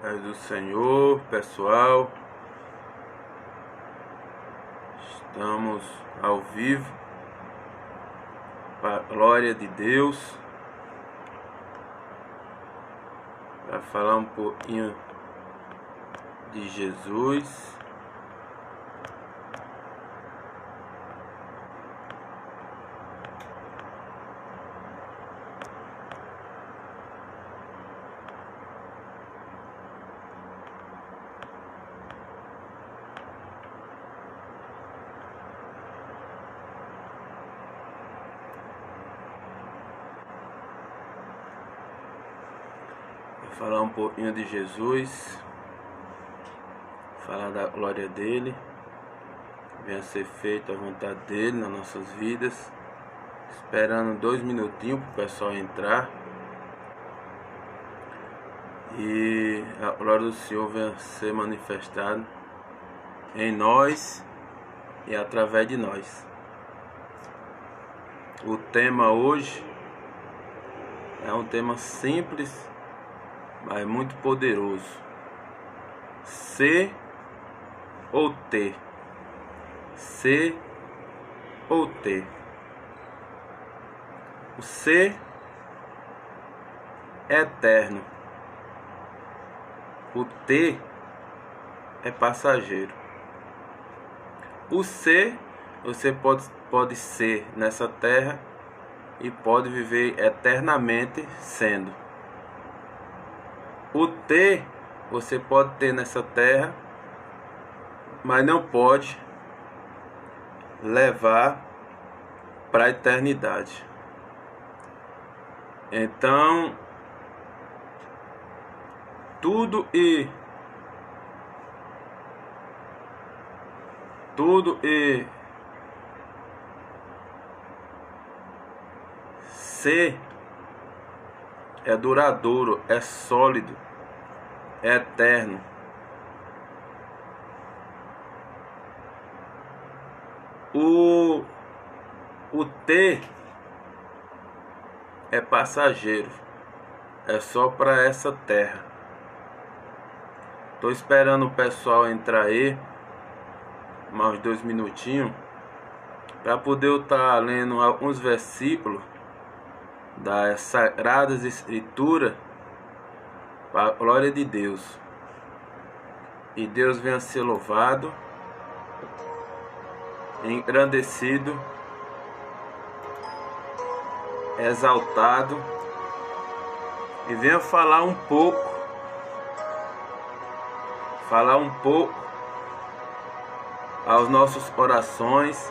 Paz do Senhor, pessoal. Estamos ao vivo, para a glória de Deus, para falar um pouquinho de Jesus. Falar um pouquinho de Jesus, falar da glória dele, venha ser feita a vontade dele nas nossas vidas. Esperando 2 minutinhos para o pessoal entrar e a glória do Senhor venha ser manifestada em nós e através de nós. O tema hoje é um tema simples, mas muito poderoso. Ser ou ter? Ser ou ter? O ser é eterno. O ter é passageiro. O ser, você pode ser nessa terra e pode viver eternamente sendo. O ter, você pode ter nessa terra, mas não pode levar para a eternidade. Então, tudo e ser é duradouro, é sólido, é eterno. O ter é passageiro, é só para essa terra. Tô esperando o pessoal entrar aí, mais 2 minutinhos, para poder eu estar lendo alguns versículos das Sagradas Escrituras para a glória de Deus. E Deus venha ser louvado, engrandecido, exaltado, e venha falar um pouco aos nossos corações.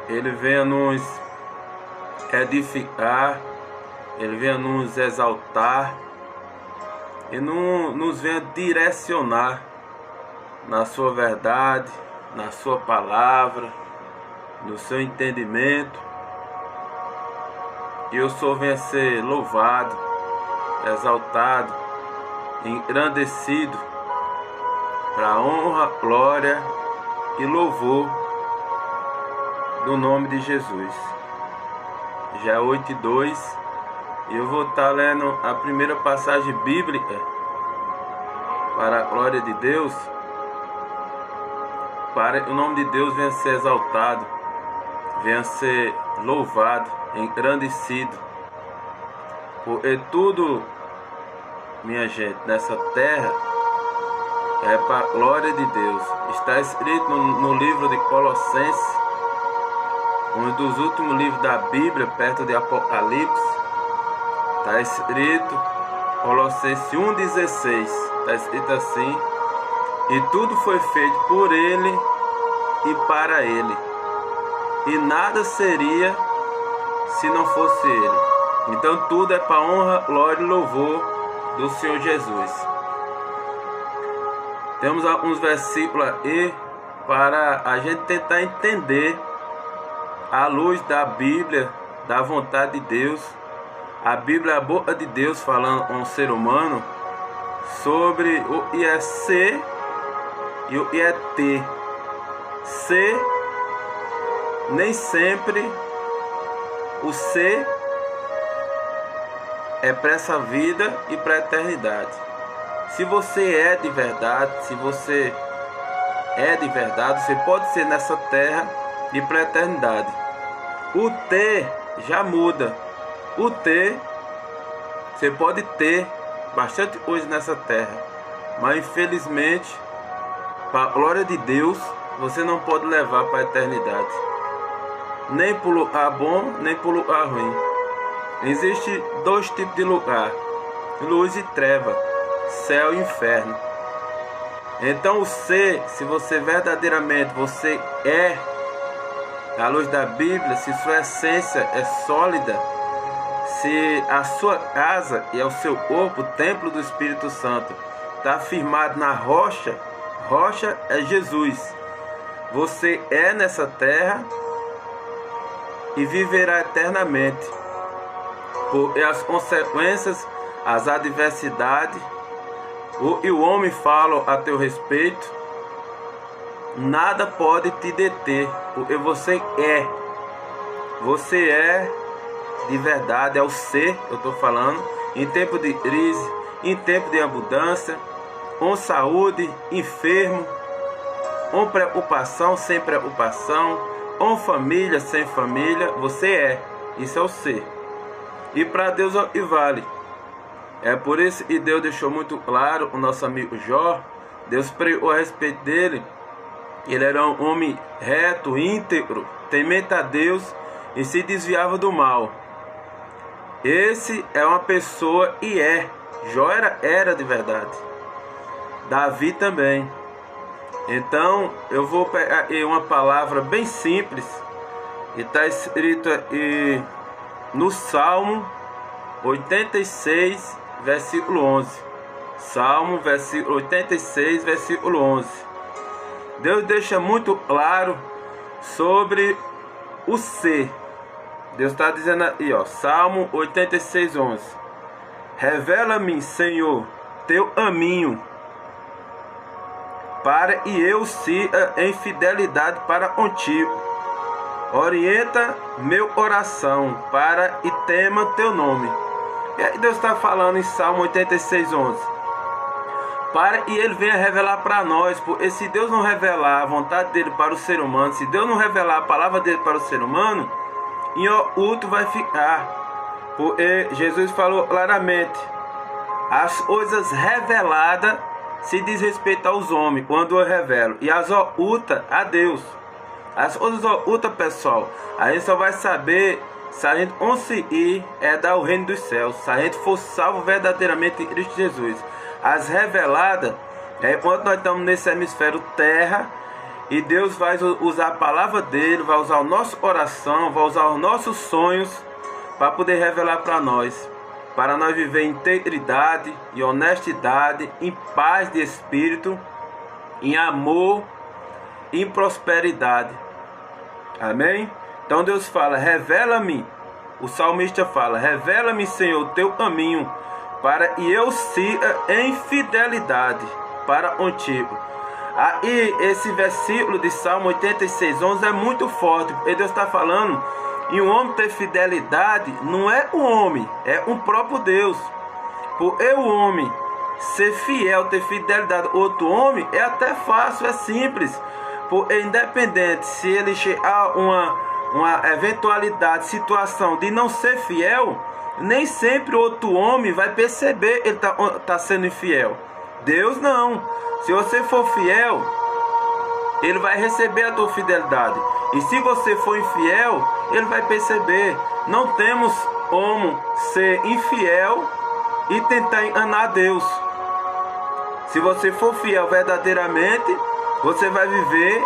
Ele venha nos edificar, ele venha nos exaltar e nos venha direcionar na sua verdade, na sua palavra, no seu entendimento. E o Senhor venha ser louvado, exaltado, engrandecido, para honra, glória e louvor do nome de Jesus. Já é 8:02 e eu vou estar lendo a primeira passagem bíblica para a glória de Deus, para o nome de Deus venha ser exaltado, venha ser louvado, engrandecido. Porque tudo, minha gente, nessa terra é para a glória de Deus. Está escrito no livro de Colossenses, um dos últimos livros da Bíblia, perto de Apocalipse. Está escrito, Colossenses 1,16, está escrito assim: e tudo foi feito por Ele e para Ele, e nada seria se não fosse Ele. Então tudo é para honra, glória e louvor do Senhor Jesus. Temos alguns versículos aí para a gente tentar entender, à luz da Bíblia, da vontade de Deus. A Bíblia é a boca de Deus falando a um ser humano sobre o que é ser e o que é ter. Ser, nem sempre o ser é para essa vida e para a eternidade. Se você é de verdade, se você é de verdade, você pode ser nessa terra e para a eternidade. O ter já muda. O ter, você pode ter bastante coisa nessa terra, mas infelizmente, para a glória de Deus, você não pode levar para a eternidade. Nem para o lugar bom, nem para o lugar ruim. Existem dois tipos de lugar: luz e treva, céu e inferno. Então o ser, se você verdadeiramente você é à luz da Bíblia, se sua essência é sólida, se a sua casa e o seu corpo, o templo do Espírito Santo, está firmado na rocha, rocha é Jesus. Você é nessa terra e viverá eternamente. Porque as consequências, as adversidades, e o homem fala a teu respeito, nada pode te deter, porque você é de verdade, é o ser, eu estou falando, em tempo de crise, em tempo de abundância, com saúde, enfermo, com preocupação, sem preocupação, com família, sem família, você é, isso é o ser. E para Deus é o que vale. É por isso que Deus deixou muito claro o nosso amigo Jó. Deus pregou a respeito dele. Ele era um homem reto, íntegro, temente a Deus e se desviava do mal. Esse é uma pessoa e é. Jó era de verdade. Davi também. Então eu vou pegar aqui uma palavra bem simples. E está escrito aí no Salmo 86, versículo 11. Salmo 86, versículo 11. Deus deixa muito claro sobre o ser. Deus está dizendo aí, ó, Salmo 86, 11. Revela-me, Senhor, teu caminho, para que eu siga em fidelidade para contigo. Orienta meu coração para e tema teu nome. E aí Deus está falando em Salmo 86, 11. Para que Ele venha revelar para nós. Porque se Deus não revelar a vontade dEle para o ser humano, se Deus não revelar a palavra dEle para o ser humano, em oculto vai ficar. Porque Jesus falou claramente: as coisas reveladas se diz respeito aos homens, quando eu revelo, e as ocultas a Deus. As coisas ocultas, pessoal, a gente só vai saber se a gente conseguir dar o reino dos céus, se a gente for salvo verdadeiramente em Cristo Jesus. As reveladas é quando nós estamos nesse hemisfério terra, e Deus vai usar a palavra dele, vai usar o nosso coração, vai usar os nossos sonhos para poder revelar para nós viver em integridade e honestidade, em paz de espírito, em amor, em prosperidade. Amém? Então Deus fala: revela-me. O salmista fala: revela-me, Senhor, o teu caminho, para que eu siga em fidelidade para contigo. Aí esse versículo de Salmo 86, 11 é muito forte, porque Deus está falando em um homem ter fidelidade. Não é o homem, é um próprio Deus. Porque o homem ser fiel, ter fidelidade a outro homem, é até fácil, é simples. Porque independente se ele chegar uma eventualidade, situação de não ser fiel, nem sempre outro homem vai perceber ele tá sendo infiel. Deus não. Se você for fiel, Ele vai receber a tua fidelidade. E se você for infiel, Ele vai perceber. Não temos como ser infiel e tentar enganar Deus. Se você for fiel verdadeiramente, você vai viver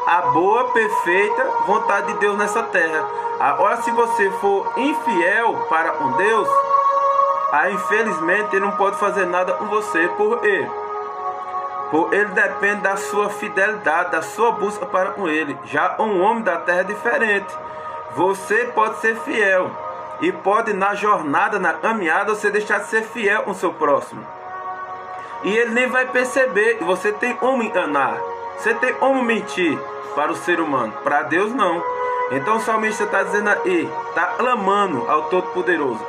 a boa, perfeita vontade de Deus nessa terra. Agora, se você for infiel para com Deus, infelizmente Ele não pode fazer nada com você. Por quê? Porque Ele depende da sua fidelidade, da sua busca para com Ele. Já um homem da terra é diferente. Você pode ser fiel e pode, na jornada, na caminhada, você deixar de ser fiel com o seu próximo. E ele nem vai perceber. Você tem como enganar, você tem como mentir para o ser humano. Para Deus não. Então o salmista está dizendo aí, está clamando ao Todo-Poderoso: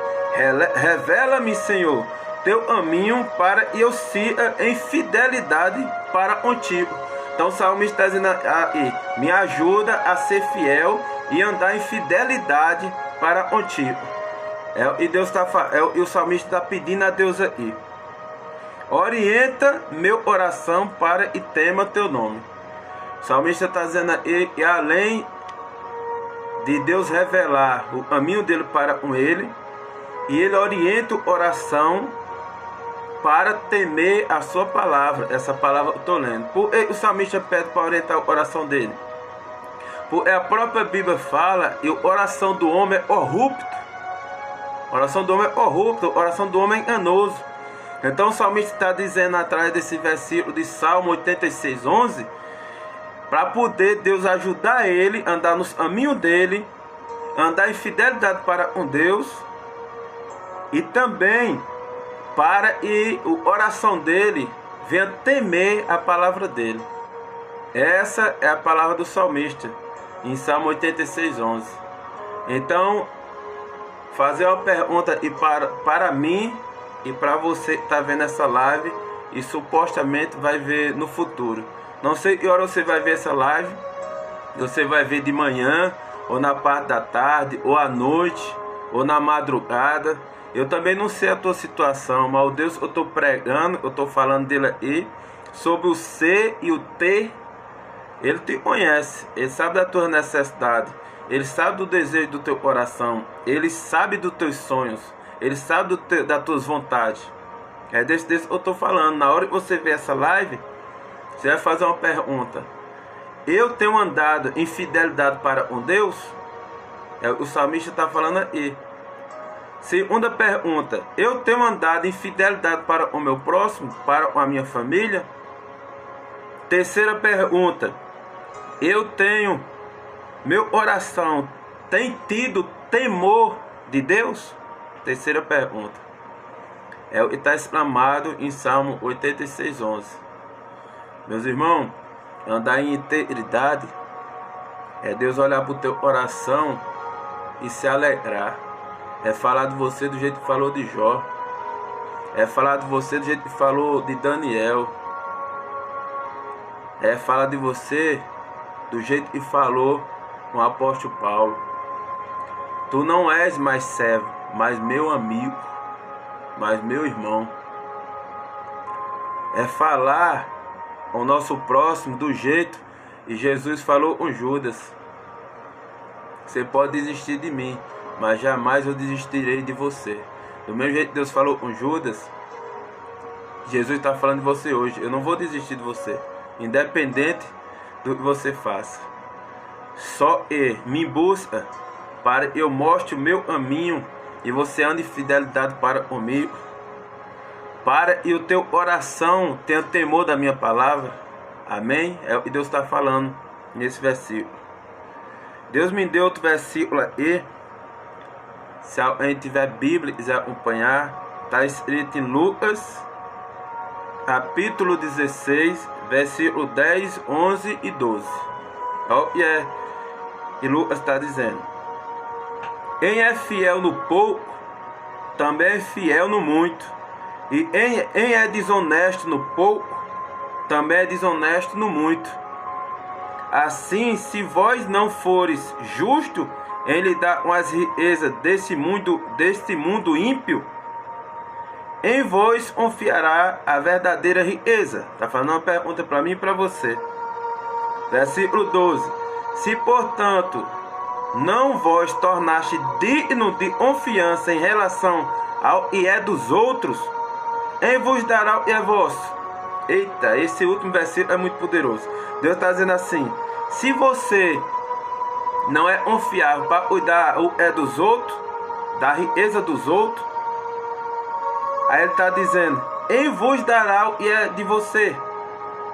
revela-me, Senhor, teu caminho para eu siga em fidelidade para contigo. Então o salmista está dizendo aí, me ajuda a ser fiel e andar em fidelidade para contigo. E Deus e o salmista está pedindo a Deus aí, orienta meu coração para e tema teu nome. O salmista está dizendo aí, e além de Deus revelar o caminho dele para com ele, e ele orienta o coração para temer a sua palavra. Essa palavra eu estou lendo. Porque o salmista pede para orientar o coração dele? Porque a própria Bíblia fala que o coração do homem é corrupto. O coração do homem é corrupto, o coração do homem é enganoso. Então o salmista está dizendo atrás desse versículo de Salmo 86:11, para poder Deus ajudar ele a andar nos caminhos dele, andar em fidelidade para com Deus, e também para que o coração dele venha temer a palavra dele. Essa é a palavra do salmista em Salmo 86:11. Então, fazer uma pergunta e para mim e para você que está vendo essa live e supostamente vai ver no futuro. Não sei que hora você vai ver essa live. Você vai ver de manhã, ou na parte da tarde, ou à noite, ou na madrugada. Eu também não sei a tua situação, mas o Deus que eu estou pregando, eu estou falando dele aí, sobre o ser e o ter, ele te conhece, ele sabe da tua necessidade, ele sabe do desejo do teu coração, ele sabe dos teus sonhos, ele sabe das tuas vontades. É desse que eu estou falando. Na hora que você ver essa live, você vai fazer uma pergunta: eu tenho andado em fidelidade para com Deus? O salmista está falando aí. Segunda pergunta: eu tenho andado em fidelidade para o meu próximo, para a minha família? Terceira pergunta: meu coração tem tido temor de Deus? Terceira pergunta. É o que está exclamado em Salmo 86:11. Meus irmãos, andar em integridade é Deus olhar para o teu coração e se alegrar. É falar de você do jeito que falou de Jó. É falar de você do jeito que falou de Daniel. É falar de você do jeito que falou com o apóstolo Paulo. Tu não és mais servo, mas meu amigo, mas meu irmão. É falar o nosso próximo do jeito que Jesus falou com Judas: você pode desistir de mim, mas jamais eu desistirei de você. Do mesmo jeito que Deus falou com Judas, Jesus está falando de você hoje: eu não vou desistir de você, independente do que você faça. Só me busca para eu mostre o meu caminho e você ande em fidelidade para comigo, para que o teu coração tenha temor da minha palavra. Amém? É o que Deus está falando nesse versículo. Deus me deu outro versículo aí. Se alguém tiver Bíblia e quiser acompanhar, está escrito em Lucas, capítulo 16, versículo 10, 11 e 12. E Lucas está dizendo: quem é fiel no pouco, também é fiel no muito. E quem é desonesto no pouco, também é desonesto no muito. Assim, se vós não fores justo em lidar com as riquezas deste mundo ímpio, em vós confiará a verdadeira riqueza. Está falando uma pergunta para mim e para você. Versículo 12: se portanto não vós tornaste digno de confiança em relação ao que é dos outros, em vos dará o que é vosso. Eita, esse último versículo é muito poderoso. Deus está dizendo assim: se você não é confiável para cuidar o que é dos outros, da riqueza dos outros, aí ele está dizendo: em vos dará o que é de você.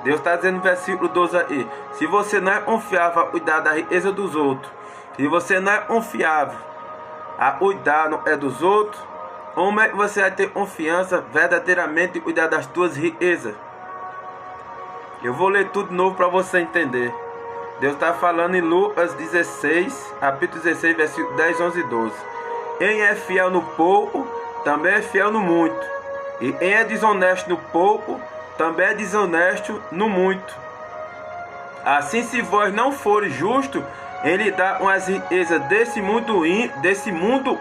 Deus está dizendo no versículo 12 aí: se você não é confiável a cuidar da riqueza dos outros, se você não é confiável a cuidar dos outros, como é que você vai ter confiança verdadeiramente em cuidar das tuas riquezas? Eu vou ler tudo de novo para você entender. Deus está falando em Lucas 16, capítulo 16, versículo 10, 11 e 12. Quem é fiel no pouco, também é fiel no muito. E quem é desonesto no pouco, também é desonesto no muito. Assim, se vós não fores justos em lhe dar umas riquezas desse mundo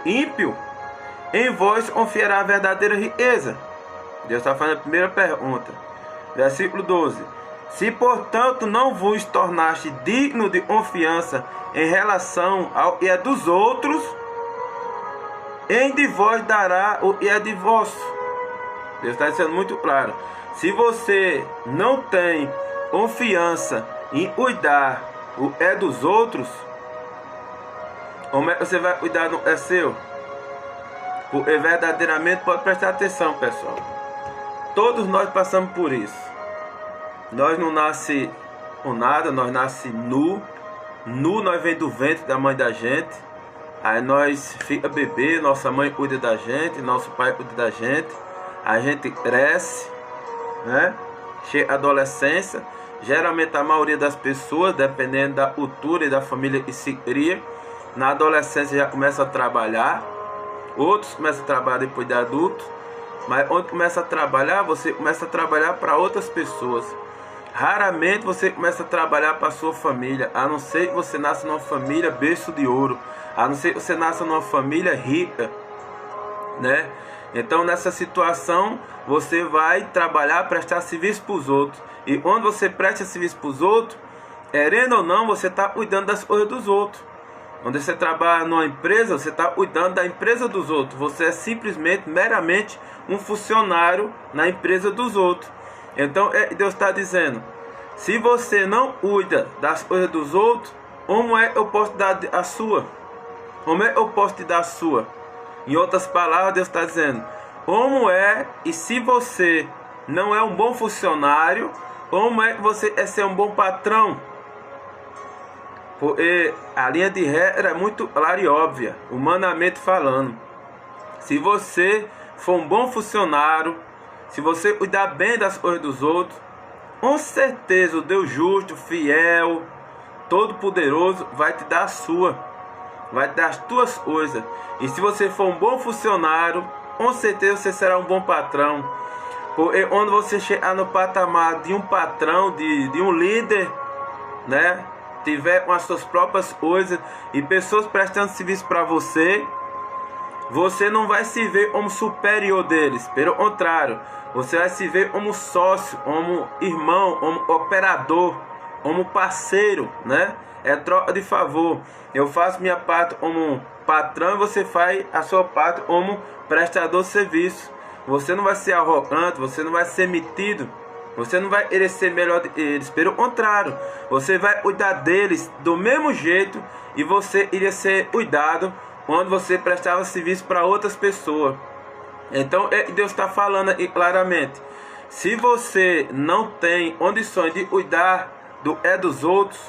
ímpio, em vós confiará a verdadeira riqueza. Deus está fazendo a primeira pergunta. Versículo 12. Se, portanto, não vos tornaste digno de confiança em relação ao que é dos outros, em de vós dará o que é de vosso. Deus está sendo muito claro. Se você não tem confiança em cuidar o que é dos outros, como é que você vai cuidar do que é seu? Porque verdadeiramente, pode prestar atenção, pessoal, todos nós passamos por isso. Nós não nasce com nada, nós nasce nu. Nu nós vem do ventre da mãe da gente. Aí nós fica bebê, nossa mãe cuida da gente, nosso pai cuida da gente. A gente cresce, né? Chega a adolescência. Geralmente a maioria das pessoas, dependendo da cultura e da família que se cria, na adolescência já começa a trabalhar. Outros começam a trabalhar depois de adultos. Mas onde começa a trabalhar, você começa a trabalhar para outras pessoas. Raramente você começa a trabalhar para a sua família, a não ser que você nasça numa família berço de ouro, a não ser que você nasça numa família rica, né? Então nessa situação você vai trabalhar, prestar serviço para os outros. E quando você presta serviço para os outros, querendo ou não, você está cuidando das coisas dos outros. Quando você trabalha numa empresa, você está cuidando da empresa dos outros. Você é simplesmente, meramente um funcionário na empresa dos outros. Então Deus está dizendo: se você não cuida das coisas dos outros, como é que eu posso dar a sua? Como é que eu posso te dar a sua? Em outras palavras, Deus está dizendo: como é, e se você não é um bom funcionário, como é que você é ser um bom patrão? Porque a linha de regra é muito clara e óbvia, humanamente falando. Se você for um bom funcionário, se você cuidar bem das coisas dos outros, com certeza o Deus justo, fiel, todo-poderoso vai te dar a sua, vai te dar as tuas coisas. E se você for um bom funcionário, com certeza você será um bom patrão. Porque quando você chegar no patamar de um patrão, de um líder, né, tiver com as suas próprias coisas e pessoas prestando serviço para você, você não vai se ver como superior deles. Pelo contrário, você vai se ver como sócio, como irmão, como operador, como parceiro, né? É troca de favor. Eu faço minha parte como patrão e você faz a sua parte como prestador de serviço. Você não vai ser arrogante, você não vai ser metido, você não vai querer ser melhor que eles. Pelo contrário, você vai cuidar deles do mesmo jeito e você iria ser cuidado quando você prestava serviço para outras pessoas. Então Deus está falando aí claramente: se você não tem condições de cuidar dos outros,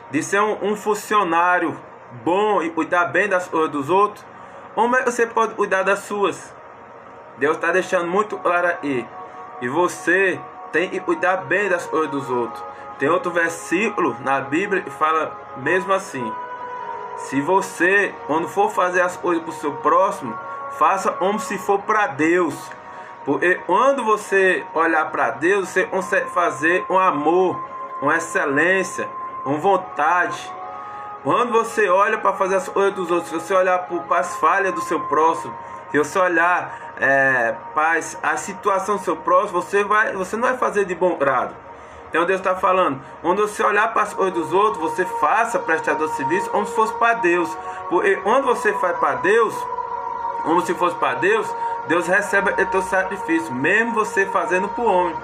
de ser um funcionário bom e cuidar bem das coisas dos outros, como é que você pode cuidar das suas? Deus está deixando muito claro aí. E você tem que cuidar bem das coisas dos outros. Tem outro versículo na Bíblia que fala mesmo assim: se você, quando for fazer as coisas para o seu próximo, faça como se for para Deus. Porque quando você olhar para Deus, você consegue fazer com amor, com excelência, com vontade. Quando você olha para fazer as coisas dos outros, se você olhar para as falhas do seu próximo, se você olhar para a situação do seu próximo, você não vai fazer de bom grado. Então Deus está falando: quando você olhar para as coisas dos outros, você faça prestador de serviço como se fosse para Deus. Porque quando você faz para Deus, como se fosse para Deus, Deus recebe o teu sacrifício, mesmo você fazendo para o homem,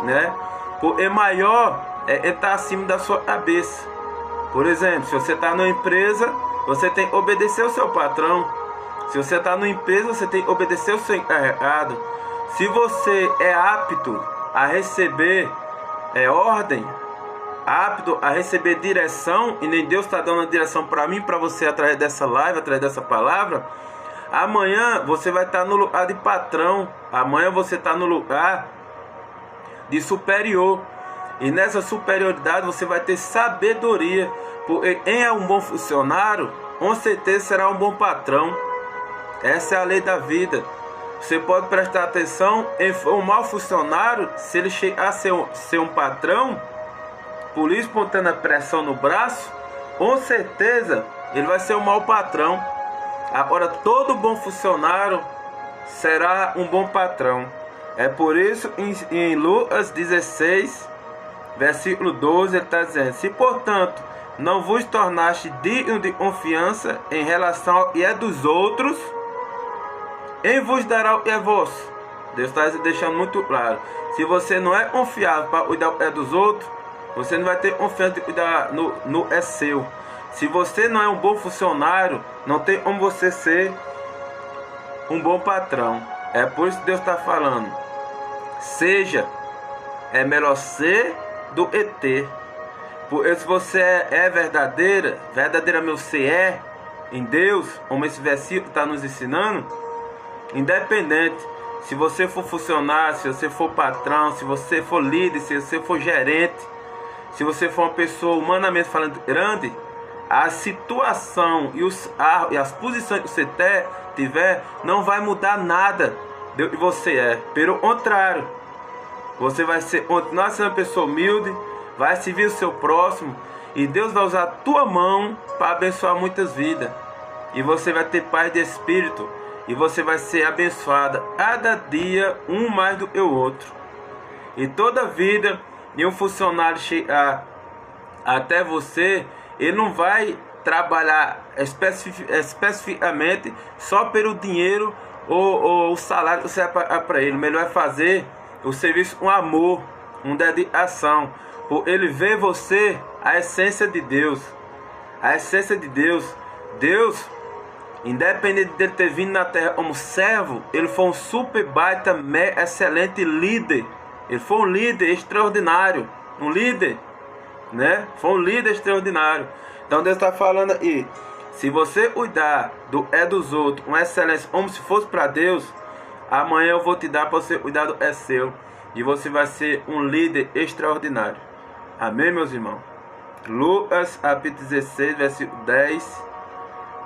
né? Porque maior está acima da sua cabeça. Por exemplo, se você está numa empresa, você tem que obedecer ao seu patrão. Se você está numa empresa, você tem que obedecer ao seu encarregado. Se você é apto a receber ordem, apto a receber direção, e nem Deus está dando a direção para mim, para você, através dessa live, através dessa palavra, amanhã você vai estar no lugar de patrão, amanhã você está no lugar de superior, e nessa superioridade você vai ter sabedoria, porque quem é um bom funcionário, com certeza será um bom patrão. Essa é a lei da vida. Você pode prestar atenção em um mau funcionário, se ele chegar a ser um patrão, por isso botando a pressão no braço, com certeza ele vai ser um mau patrão. Agora, todo bom funcionário será um bom patrão. É por isso em Lucas 16, versículo 12, ele está dizendo: se portanto não vos tornaste digno de confiança em relação ao que é dos outros, quem vos dará o que é vosso? Deus está deixando muito claro. Se você não é confiável para cuidar do que é dos outros, você não vai ter confiança de cuidar no é seu. Se você não é um bom funcionário, não tem como você ser um bom patrão. É por isso que Deus está falando: seja, é melhor ser do que ter. Porque se você é verdadeiramente você é em Deus, como esse versículo está nos ensinando, independente se você for funcionário, se você for patrão, se você for líder, se você for gerente, se você for uma pessoa humanamente falando grande, a situação e as posições que você tiver não vai mudar nada do que você é. Pelo contrário, você vai continuar sendo uma pessoa humilde, vai servir o seu próximo, e Deus vai usar a tua mão para abençoar muitas vidas. E você vai ter paz de espírito, e você vai ser abençoada cada dia, um mais do que o outro. E toda vida de um funcionário chegar até você, ele não vai trabalhar especificamente só pelo dinheiro ou o salário que você vai pagar para ele. Melhor é fazer o serviço com amor, com dedicação, por ele vê você a essência de Deus. A essência de Deus. Deus, independente dele ter vindo na terra como servo, ele foi um super baita, excelente líder. Ele foi um líder extraordinário. Um líder, né? Foi um líder extraordinário. Então Deus está falando aí: se você cuidar do dos outros com excelência, como se fosse para Deus, amanhã eu vou te dar para você cuidar do seu. E você vai ser um líder extraordinário. Amém, meus irmãos? Lucas capítulo 16, versículo 10,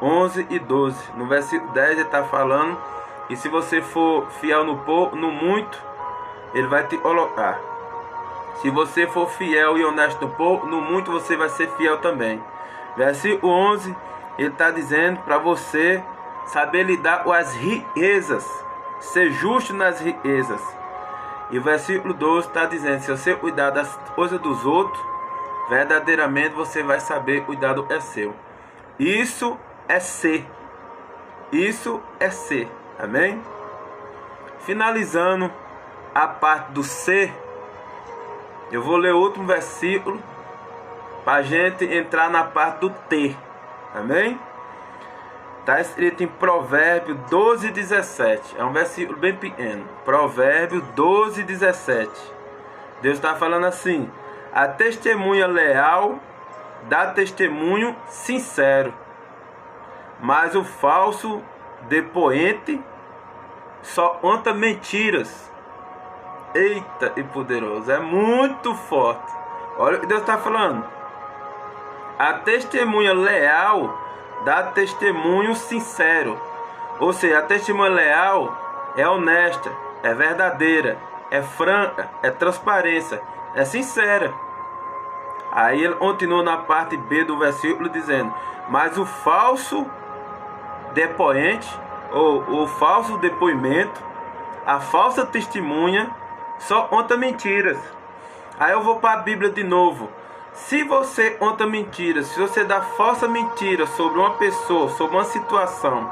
11 e 12. No versículo 10 ele está falando: e se você for fiel no pouco, no muito, ele vai te colocar. Se você for fiel e honesto no pouco, no muito você vai ser fiel também. Versículo 11, ele está dizendo para você saber lidar com as riquezas, ser justo nas riquezas. E o versículo 12 está dizendo: se você cuidar das coisas dos outros, verdadeiramente você vai saber cuidar do que é seu. Isso é ser. Isso é ser. Amém? Finalizando a parte do ser, eu vou ler outro versículo para a gente entrar na parte do ter. Amém? Está escrito em Provérbio 12, 17. É um versículo bem pequeno. Provérbio 12, 17. Deus está falando assim: a testemunha leal dá testemunho sincero, mas o falso depoente só conta mentiras. Eita, e poderoso, é muito forte. Olha o que Deus está falando: a testemunha leal dá testemunho sincero. Ou seja, a testemunha leal é honesta, é verdadeira, é franca, é transparência, é sincera. Aí ele continua na parte B do versículo dizendo: mas o falso depoente, ou o falso depoimento, a falsa testemunha, só conta mentiras. Aí eu vou para a Bíblia de novo. Se você conta mentiras, se você dá falsa mentira sobre uma pessoa, sobre uma situação,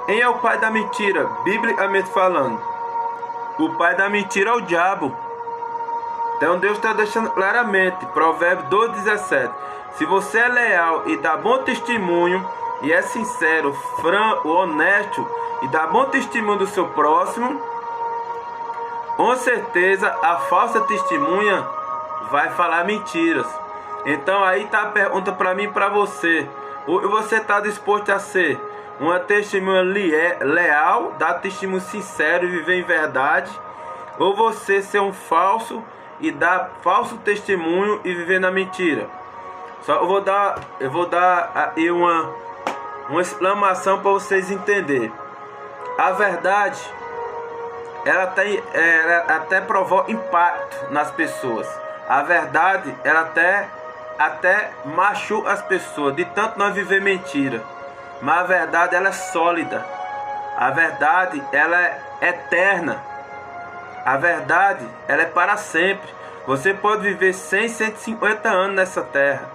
quem é o pai da mentira? Biblicamente falando, o pai da mentira é o diabo. Então Deus está deixando claramente, Provérbio 12, 17. Se você é leal e dá bom testemunho, e é sincero, franco, honesto, e dá bom testemunho do seu próximo, com certeza a falsa testemunha vai falar mentiras. Então aí está a pergunta para mim e para você: ou você está disposto a ser uma testemunha leal, dar testemunho sincero e viver em verdade, ou você ser um falso e dar falso testemunho e viver na mentira? Só eu vou dar aí uma exclamação para vocês entenderem. A verdade ela até provoca impacto nas pessoas. A verdade, ela até machuca as pessoas, de tanto nós viver mentira. Mas a verdade, ela é sólida. A verdade, ela é eterna. A verdade, ela é para sempre. Você pode viver 100, 150 anos nessa terra.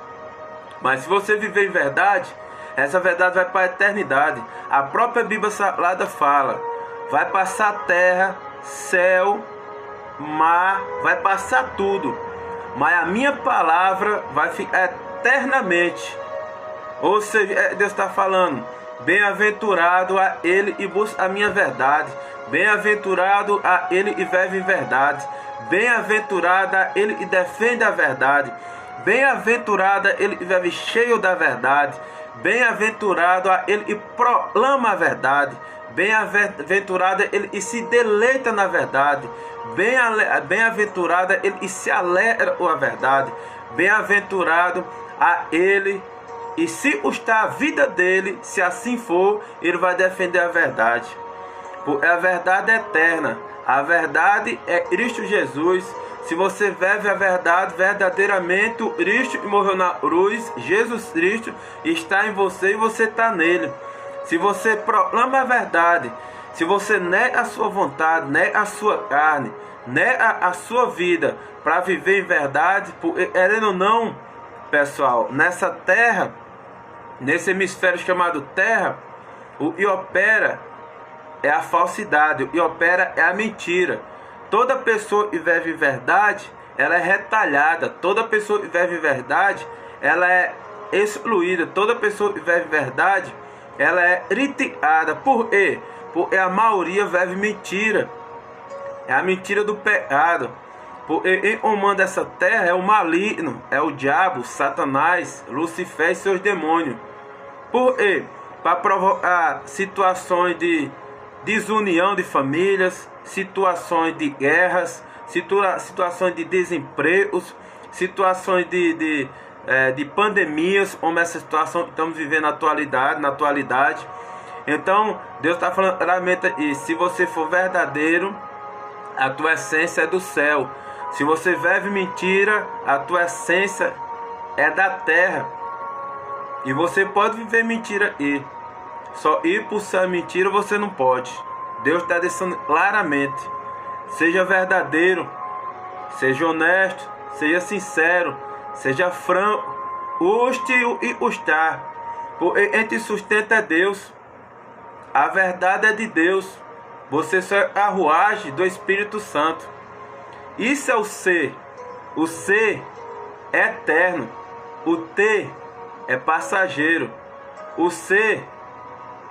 Mas se você viver em verdade, essa verdade vai para a eternidade. A própria Bíblia Sagrada fala: vai passar terra, céu, mar, vai passar tudo, mas a minha palavra vai ficar eternamente. Ou seja, Deus está falando: bem-aventurado a ele e busca a minha verdade. Bem-aventurado a ele e vive em verdade. Bem-aventurado a ele e defende a verdade. Bem-aventurado a ele e vive cheio da verdade. Bem-aventurado a ele e proclama a verdade. Bem-aventurado a ele e se deleita na verdade. Bem-aventurado a ele e se alegra com a verdade. Bem-aventurado a ele e se custar a vida dele, se assim for, ele vai defender a verdade. Porque a verdade é eterna. A verdade é Cristo Jesus. Se você vive a verdade verdadeiramente, o Cristo que morreu na cruz, Jesus Cristo, está em você e você está nele. Se você proclama a verdade, se você nega a sua vontade, nega a sua carne, nega a sua vida para viver em verdade, querendo ou não, pessoal, nessa terra, nesse hemisfério chamado terra, o que opera é a falsidade, o que opera é a mentira. Toda pessoa que vive em verdade, ela é retalhada. Toda pessoa que vive em verdade, ela é excluída. Toda pessoa que vive em verdade, ela é criticada. Por quê? Porque a maioria vive mentira. É a mentira do pecado. Porque quem comanda essa terra é o maligno, é o diabo, Satanás, Lucifer e seus demônios. Por quê? Para provocar situações de desunião de famílias, situações de guerras, situações de desempregos, situações de pandemias, como essa situação que estamos vivendo na atualidade. Então, Deus está falando claramente aí: se você for verdadeiro, a tua essência é do céu. Se você vive mentira, a tua essência é da terra. E você pode viver mentira aí. Só ir por ser mentira você não pode. Deus está deixando claramente: seja verdadeiro, seja honesto, seja sincero, seja franco, custe e custar. Porque quem te sustenta é Deus. A verdade é de Deus. Você só é carruagem do Espírito Santo. Isso é o ser. O ser é eterno. O ter é passageiro. O ser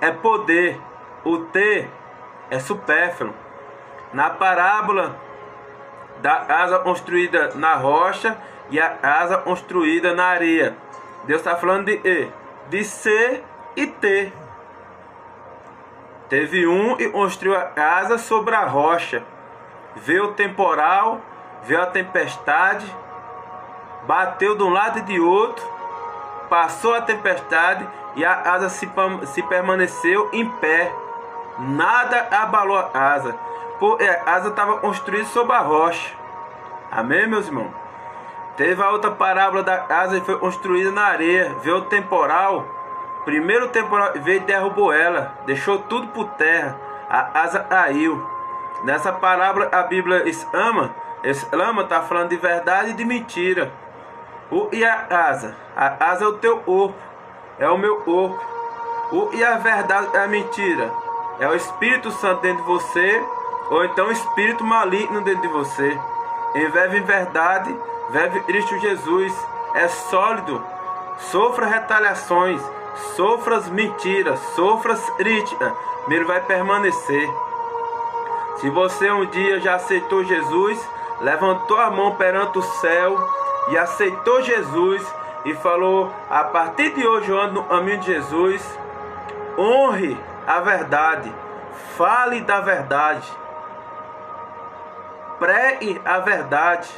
é poder. O ter é supérfluo. Na parábola da casa construída na rocha e a casa construída na areia, Deus está falando de ser e ter. Teve um e construiu a casa sobre a rocha. Veio o temporal, veio a tempestade, bateu de um lado e de outro, passou a tempestade e a casa se permaneceu em pé. Nada abalou a casa, porque a casa estava construída sobre a rocha. Amém, meus irmãos? Teve a outra parábola da casa que foi construída na areia. Veio o temporal. Primeiro o temporal veio e derrubou ela, deixou tudo por terra. A casa caiu. Nessa parábola a Bíblia exclama está falando de verdade e de mentira. E a casa? A casa é o teu corpo, é o meu corpo. E a verdade é a mentira? É o Espírito Santo dentro de você, ou então o Espírito maligno dentro de você. Vive em verdade, vive Cristo Jesus, é sólido. Sofra retaliações, sofra as mentiras, sofra as críticas, mas ele vai permanecer. Se você um dia já aceitou Jesus, levantou a mão perante o céu e aceitou Jesus e falou: a partir de hoje eu ando no caminho de Jesus, honre a verdade, fale da verdade, pregue a verdade,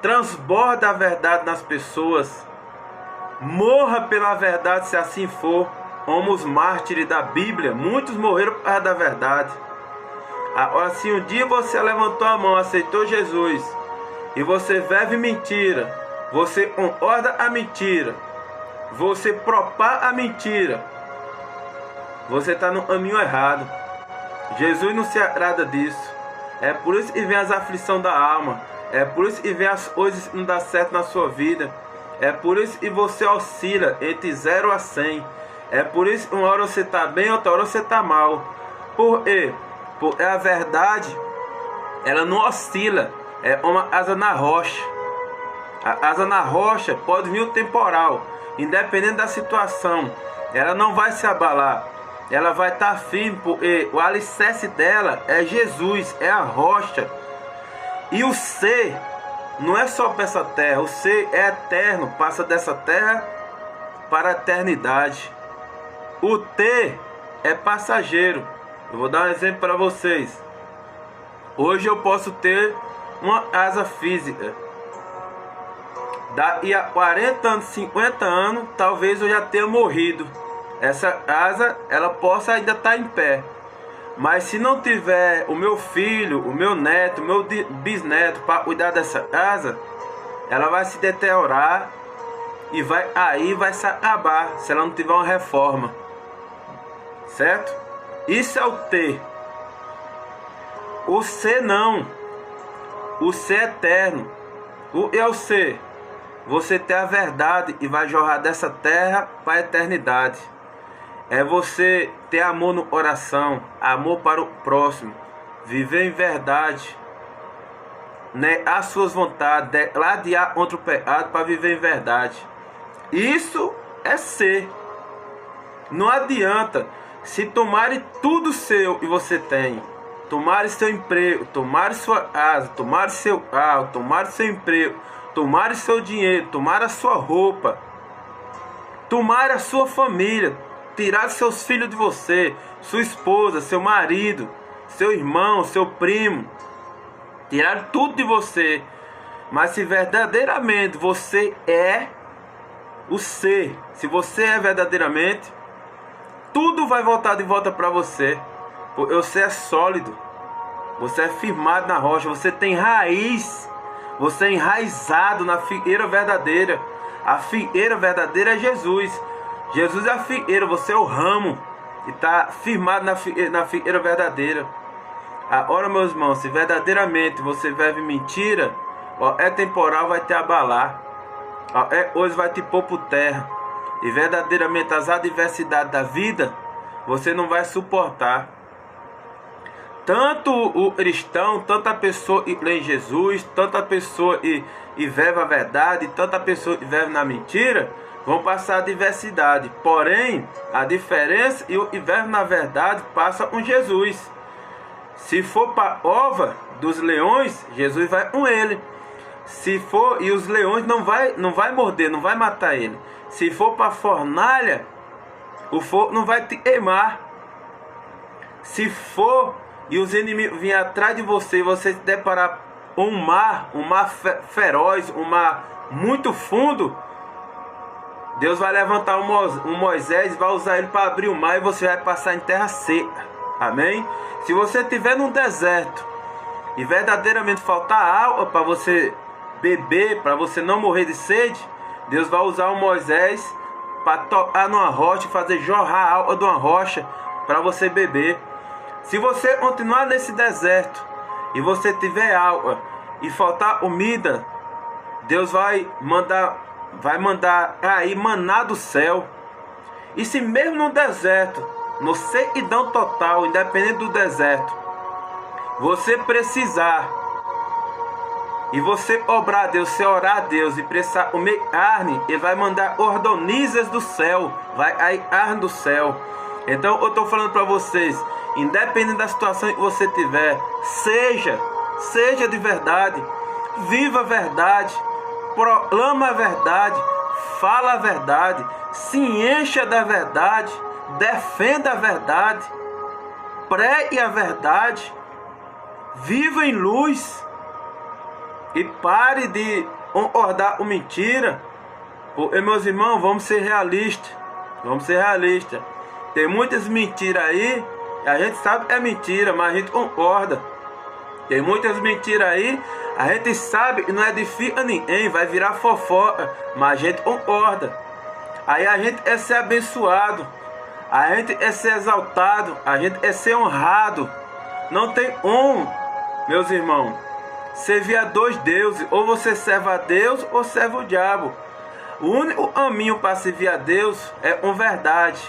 transborda a verdade nas pessoas, morra pela verdade se assim for, como os mártires da Bíblia. Muitos morreram por causa da verdade. Agora, se um dia você levantou a mão, aceitou Jesus, e você vive mentira, você concorda a mentira, você propaga a mentira, você está no caminho errado. Jesus não se agrada disso. É por isso que vem as aflições da alma. É por isso que vem as coisas que não dão certo na sua vida. É por isso que você oscila entre 0 a 100. É por isso que uma hora você está bem, outra hora você está mal. Por quê? Porque a verdade, ela não oscila. É uma asa na rocha. A asa na rocha pode vir o temporal. Independente da situação, ela não vai se abalar. Ela vai estar firme, porque o alicerce dela é Jesus, é a rocha. E o ser não é só para essa terra, o ser é eterno, passa dessa terra para a eternidade. O ter é passageiro. Eu vou dar um exemplo para vocês. Hoje eu posso ter uma asa física. Daqui a 40 anos, 50 anos, talvez eu já tenha morrido. Essa asa, ela possa ainda estar em pé. Mas se não tiver o meu filho, o meu neto, o meu bisneto para cuidar dessa asa, ela vai se deteriorar e vai se acabar se ela não tiver uma reforma. Certo? Isso é o ter. O ser não. O ser eterno. O é o ser. Você tem a verdade e vai jorrar dessa terra para a eternidade. É você ter amor no coração, amor para o próximo, viver em verdade, as suas vontades, ladear contra o pecado para viver em verdade. Isso é ser. Não adianta se tomarem tudo seu e você tem, tomarem seu emprego, tomarem sua casa, tomarem seu carro, tomarem seu emprego, tomarem seu dinheiro, tomarem a sua roupa, tomarem a sua família, tirar seus filhos de você, sua esposa, seu marido, seu irmão, seu primo, tirar tudo de você. Mas se verdadeiramente você é o ser, se você é verdadeiramente, tudo vai voltar de volta para você. Você é sólido, você é firmado na rocha, você tem raiz, você é enraizado na figueira verdadeira. A figueira verdadeira é Jesus. Jesus é a figueira, você é o ramo e está firmado na figueira verdadeira. Agora, meus irmãos, se verdadeiramente você vive mentira, é temporal, vai te abalar. Hoje vai te pôr por terra. E verdadeiramente as adversidades da vida você não vai suportar. Tanto o cristão, tanta pessoa que lê em Jesus, tanta pessoa e vive a verdade, tanta pessoa que vive na mentira, vão passar a diversidade. Porém, a diferença e o que vive na verdade passa com Jesus. Se for para a ova dos leões, Jesus vai com ele. Se for, e os leões não vai morder, não vai matar ele. Se for para a fornalha, o fogo não vai te queimar. Se for e os inimigos virem atrás de você e você se deparar com um mar feroz, um mar muito fundo, Deus vai levantar um Moisés, vai usar ele para abrir o mar e você vai passar em terra seca. Amém? Se você estiver num deserto e verdadeiramente faltar água para você beber, para você não morrer de sede, Deus vai usar um Moisés para tocar numa rocha e fazer jorrar água de uma rocha para você beber. Se você continuar nesse deserto e você tiver água e faltar comida, Deus vai mandar cair maná do céu. E se mesmo no deserto, no sequidão total, independente do deserto, você precisar e você obrar a Deus, você orar a Deus e precisar comer carne, Ele vai mandar ordonizas do céu, vai cair carne do céu. Então eu estou falando para vocês, independente da situação que você tiver, seja de verdade, viva a verdade, proclama a verdade, fala a verdade, se encha da verdade, defenda a verdade, pregue a verdade, viva em luz e pare de concordar com mentira. Porque, meus irmãos, vamos ser realistas. Tem muitas mentiras aí A gente sabe que é mentira, mas a gente concorda. Tem muitas mentiras aí, a gente sabe que não edifica ninguém, vai virar fofoca, mas a gente concorda. Aí a gente é ser abençoado, a gente é ser exaltado, a gente é ser honrado. Não tem meus irmãos, servir a dois deuses, ou você serve a Deus ou serve o diabo. O único caminho para servir a Deus é com verdade,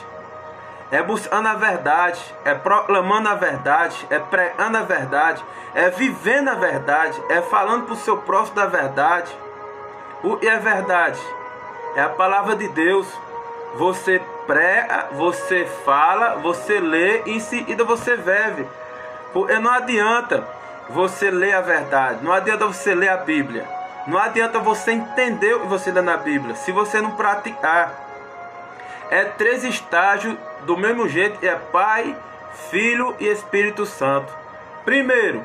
é buscando a verdade, é proclamando a verdade, é pregando a verdade, é vivendo a verdade, é falando para o seu próximo da verdade. O que é verdade? É a palavra de Deus. Você prega, você fala, você lê e em seguida você vive. Porque não adianta você ler a verdade, não adianta você ler a Bíblia, não adianta você entender o que você lê na Bíblia se você não praticar. É 3 estágios do mesmo jeito, é Pai, Filho e Espírito Santo. Primeiro,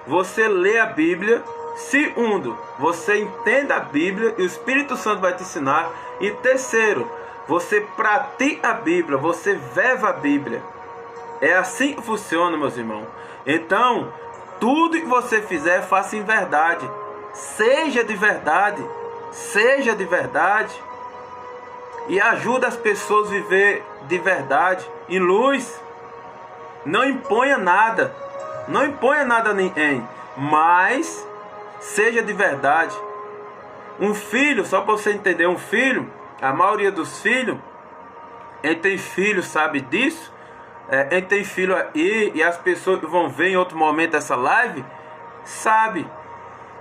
você lê a Bíblia. Segundo, você entende a Bíblia e o Espírito Santo vai te ensinar. E terceiro, você pratica a Bíblia, você vive a Bíblia. É assim que funciona, meus irmãos. Então, tudo que você fizer, faça em verdade. Seja de verdade. Seja de verdade. E ajuda as pessoas a viver de verdade, em luz. Não imponha nada. Não imponha nada a ninguém. Mas seja de verdade. Um filho, só para você entender, um filho, a maioria dos filhos, quem tem filho sabe disso. Quem tem filho aí e as pessoas que vão ver em outro momento essa live, sabe.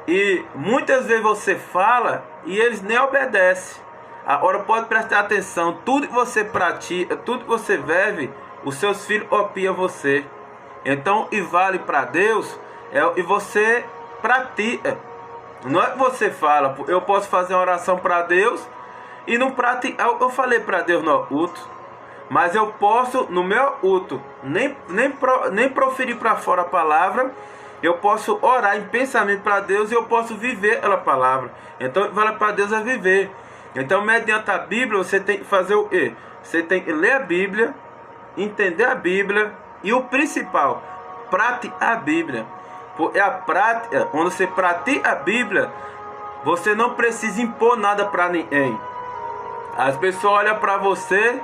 E muitas vezes você fala e eles nem obedecem. Agora pode prestar atenção, tudo que você pratica, tudo que você vive, os seus filhos copiam você. Então, e vale para Deus, e você pratica. Não é que você fala, eu posso fazer uma oração para Deus e não praticar. Eu falei para Deus no culto, mas eu posso, no meu culto, nem proferir para fora a palavra. Eu posso orar em pensamento para Deus e eu posso viver aquela palavra. Então, vale para Deus é viver. Então, mediante a Bíblia, você tem que fazer o quê? Você tem que ler a Bíblia, entender a Bíblia e o principal, praticar a Bíblia. Porque a prática, quando você pratica a Bíblia, você não precisa impor nada para ninguém. As pessoas olham para você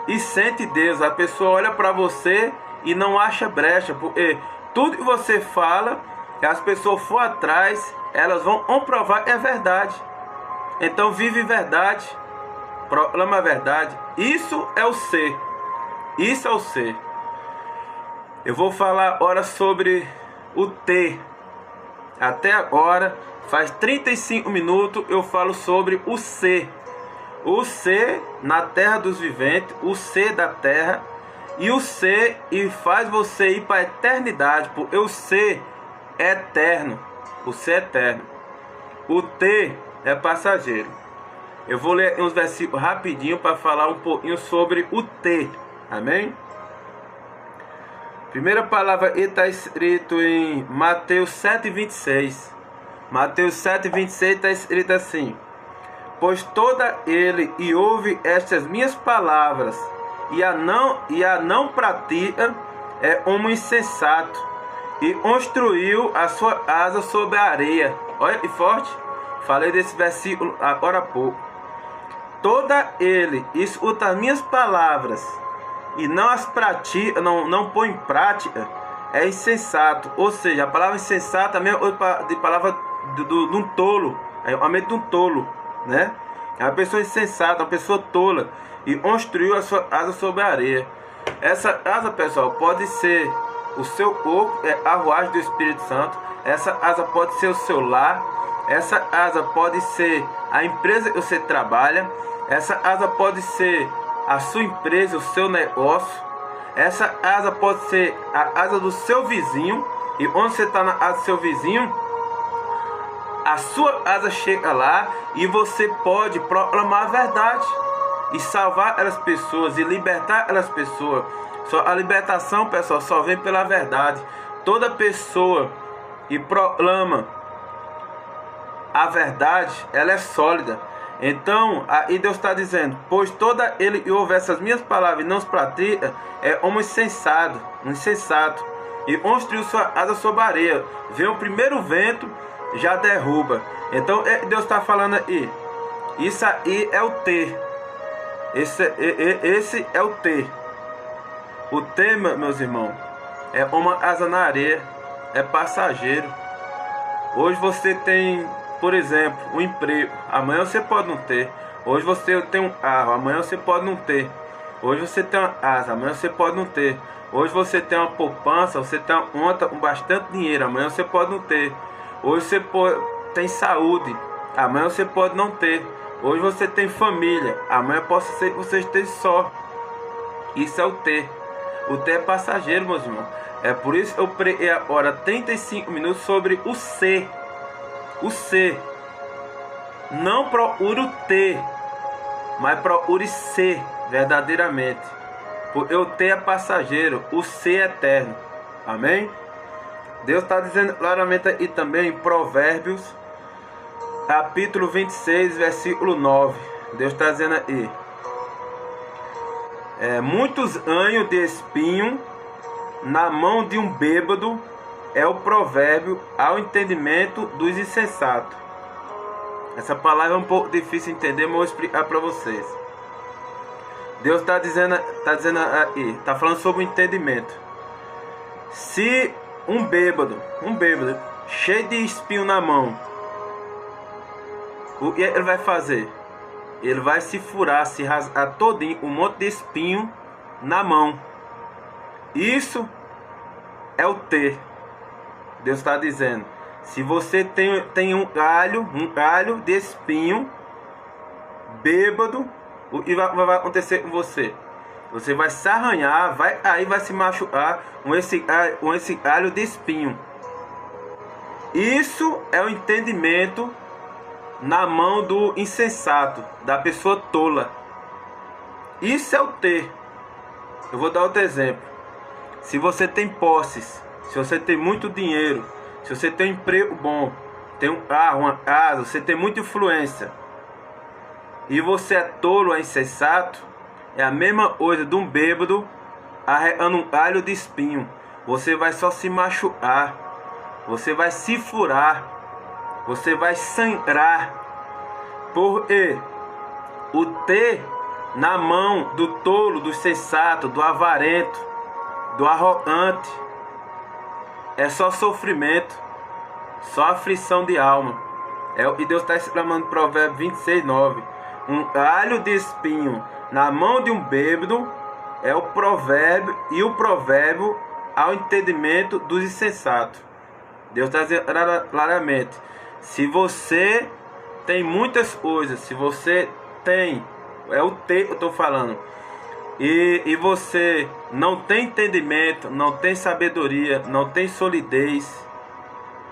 e sentem Deus. A pessoa olha para você e não acha brecha. Porque tudo que você fala, que as pessoas for atrás, elas vão comprovar que é verdade. Então vive verdade, proclama a verdade. Isso é o ser. Isso é o ser. Eu vou falar agora sobre o ter. Até agora, faz 35 minutos eu falo sobre o ser. O ser na terra dos viventes, o ser da terra. E o ser e faz você ir para a eternidade, porque o ser é eterno. O ser é eterno. O ter é passageiro. Eu vou ler uns versículos rapidinho para falar um pouquinho sobre o ter. Amém? Primeira palavra está escrito em Mateus 7,26. Mateus 7,26 está escrito assim: pois toda ele e ouve estas minhas palavras e a não pratica é como insensato e construiu a sua casa sobre a areia. Olha que forte. Falei desse versículo agora há pouco. Toda ele escuta as minhas palavras e não as pratica, não põe em prática, é insensato. Ou seja, a palavra insensato é a mesma de palavra de um tolo, é a mente de um tolo, né? É uma pessoa insensata, uma pessoa tola, e construiu a sua casa sobre a areia. Essa casa, pessoal, pode ser o seu corpo, é a ruagem do Espírito Santo. Essa casa pode ser o seu lar. Essa casa pode ser a empresa que você trabalha. Essa casa pode ser a sua empresa, o seu negócio. Essa casa pode ser a casa do seu vizinho. E onde você está na casa do seu vizinho, a sua casa chega lá e você pode proclamar a verdade e salvar aquelas pessoas e libertar aquelas pessoas. A libertação, pessoal, só vem pela verdade. Toda pessoa que proclama a verdade, ela é sólida. Então, aí Deus está dizendo: pois toda ele que ouve essas minhas palavras e não os pratica, é homem insensato, e construiu sua asa sobre a areia. Vem o primeiro vento, já derruba. Então, Deus está falando aí. Isso aí é o ter. Esse é o ter. O ter, meus irmãos, é uma asa na areia, é passageiro. Hoje você tem, por exemplo, um emprego, amanhã você pode não ter. Hoje você tem um carro, amanhã você pode não ter. Hoje você tem uma asa, amanhã você pode não ter. Hoje você tem uma poupança, você tem uma conta com bastante dinheiro, amanhã você pode não ter. Hoje você tem saúde, amanhã você pode não ter. Hoje você tem família, amanhã pode ser que você esteja só. Isso é o ter. O ter é passageiro, meus irmãos. É por isso que eu preguei agora 35 minutos sobre o ser. O ser. Não procure o ter, mas procure ser verdadeiramente. Porque o ter é passageiro, o ser é eterno. Amém? Deus está dizendo claramente aí também em Provérbios, capítulo 26, versículo 9. Deus está dizendo aí: muitos anhos de espinho na mão de um bêbado é o provérbio ao entendimento dos insensatos. Essa palavra é um pouco difícil de entender, mas eu vou explicar para vocês. Deus está dizendo aí, está falando sobre o entendimento. Se um bêbado cheio de espinho na mão, o que ele vai fazer? Ele vai se furar, se rasgar todinho, um monte de espinho na mão. Isso é o ter. Deus está dizendo: se você tem um galho de espinho, bêbado, o que vai acontecer com você? Você vai se arranhar, vai se machucar com esse galho de espinho. Isso é o entendimento na mão do insensato, da pessoa tola. Isso é o ter. Eu vou dar outro exemplo. Se você tem posses, se você tem muito dinheiro, se você tem um emprego bom, tem um carro, uma casa, você tem muita influência, e você é tolo, é insensato, é a mesma coisa de um bêbado arreando um galho de espinho. Você vai só se machucar, você vai se furar, você vai sangrar. Porque o ter na mão do tolo, do insensato, do avarento, do arrogante, é só sofrimento, só aflição de alma. E Deus está exclamando em Provérbios 26, 9. Um galho de espinho na mão de um bêbado é o provérbio, e o provérbio ao entendimento dos insensatos. Deus está dizendo claramente: se você tem muitas coisas, se você tem, é o ter que eu estou falando, e você não tem entendimento, não tem sabedoria, não tem solidez,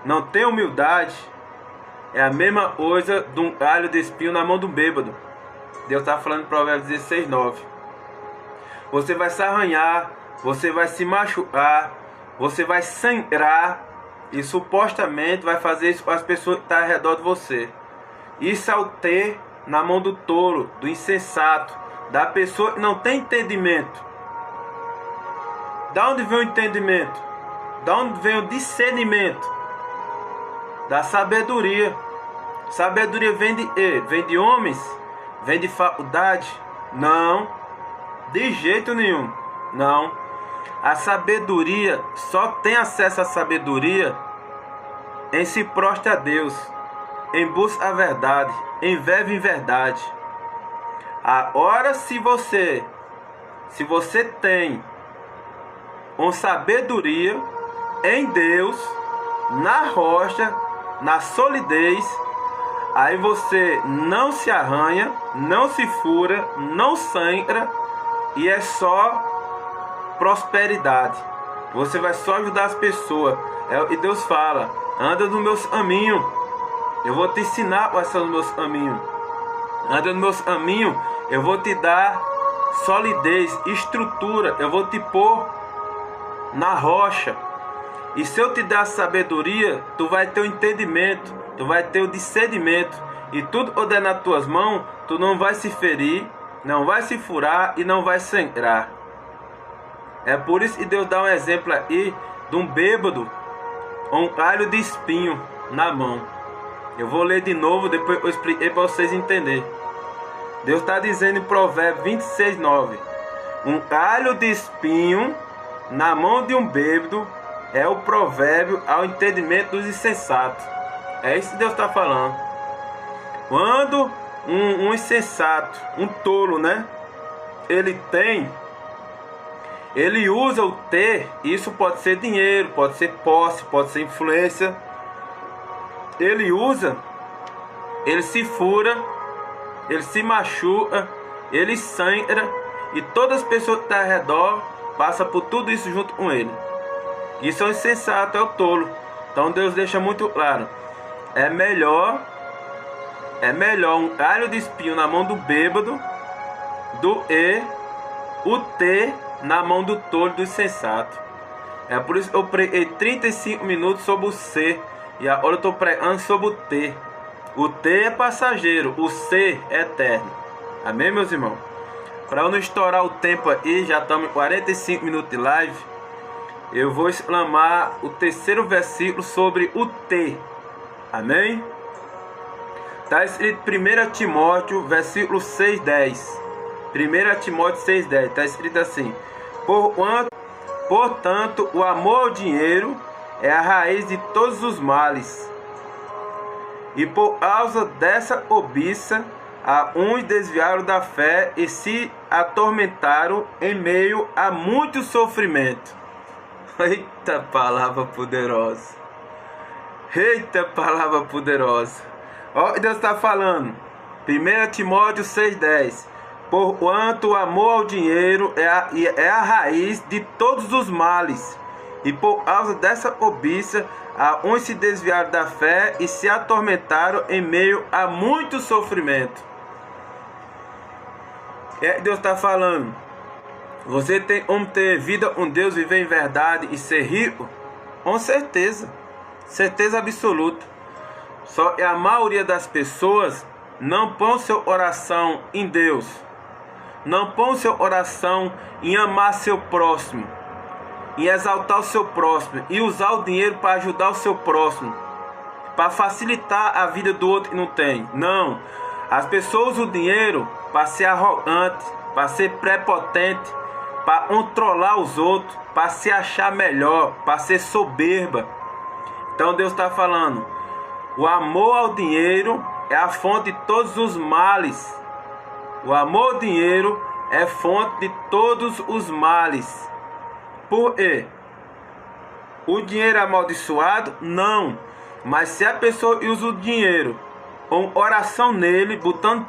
não tem humildade, é a mesma coisa de um galho de espinho na mão do bêbado. Deus está falando em Provérbios 16, 9. Você vai se arranhar, você vai se machucar, você vai sangrar, e supostamente vai fazer isso com as pessoas que estão ao redor de você. Isso é o ter na mão do tolo, do insensato, da pessoa que não tem entendimento. Da onde vem o entendimento? Da onde vem o discernimento? Da sabedoria. Sabedoria vem de homens? Vem de faculdade? Não, de jeito nenhum. Não. A sabedoria, só tem acesso à sabedoria em se prostra a Deus, em busca a verdade, em vive em verdade. Agora, se você tem uma sabedoria em Deus, na rocha, na solidez, aí você não se arranha, não se fura, não sangra, e é só prosperidade. Você vai só ajudar as pessoas. E Deus fala: anda nos meus caminhos, eu vou te ensinar quais são os meus caminhos. Anda nos meus caminhos, eu vou te dar solidez, estrutura, eu vou te pôr na rocha. E se eu te dar sabedoria, tu vai ter o entendimento, tu vai ter o discernimento. e tudo o der nas tuas mãos, tu não vai se ferir, não vai se furar e não vai sangrar. É por isso que Deus dá um exemplo aí de um bêbado com um galho de espinho na mão. Eu vou ler de novo, depois eu expliquei para vocês entenderem. Deus está dizendo em Provérbios 26:9: um galho de espinho na mão de um bêbado é o provérbio ao entendimento dos insensatos. É isso que Deus está falando. Quando um insensato, um tolo, né? Ele usa o ter, isso pode ser dinheiro, pode ser posse, pode ser influência. Ele usa, ele se fura, ele se machuca, ele sangra, e todas as pessoas que estão ao redor passam por tudo isso junto com ele. Isso é o insensato, é o tolo. Então Deus deixa muito claro: é melhor um galho de espinho na mão do bêbado do que o ter na mão do tolo, do insensato. É por isso que eu preguei 35 minutos sobre o ser, e agora eu estou pregando sobre o ter. O ter é passageiro, o ser é eterno. Amém, meus irmãos? Para eu não estourar o tempo aí, já estamos em 45 minutos de live, eu vou exclamar o terceiro versículo sobre o ter. Amém? Está escrito 1 Timóteo, versículo 6:10. 1 Timóteo 6:10. Está escrito assim: portanto, o amor ao dinheiro é a raiz de todos os males. E por causa dessa cobiça, uns desviaram da fé e se atormentaram em meio a muito sofrimento. Eita palavra poderosa! Eita palavra poderosa! Olha o que Deus está falando. 1 Timóteo 6:10. Porquanto o amor ao dinheiro é a raiz de todos os males. E por causa dessa cobiça, uns se desviaram da fé e se atormentaram em meio a muito sofrimento. Deus está falando: você tem como ter vida com Deus, viver em verdade e ser rico? Com certeza, certeza absoluta. Só que a maioria das pessoas não põe sua oração em Deus, não põe sua oração em amar seu próximo, em exaltar o seu próximo e usar o dinheiro para ajudar o seu próximo, para facilitar a vida do outro que não tem. Não, as pessoas usam o dinheiro para ser arrogante, para ser prepotente, para controlar os outros, para se achar melhor, para ser soberba. Então Deus está falando: o amor ao dinheiro é a fonte de todos os males. O amor ao dinheiro é fonte de todos os males. Por quê? O dinheiro é amaldiçoado? Não. Mas se a pessoa usa o dinheiro com oração nele, botando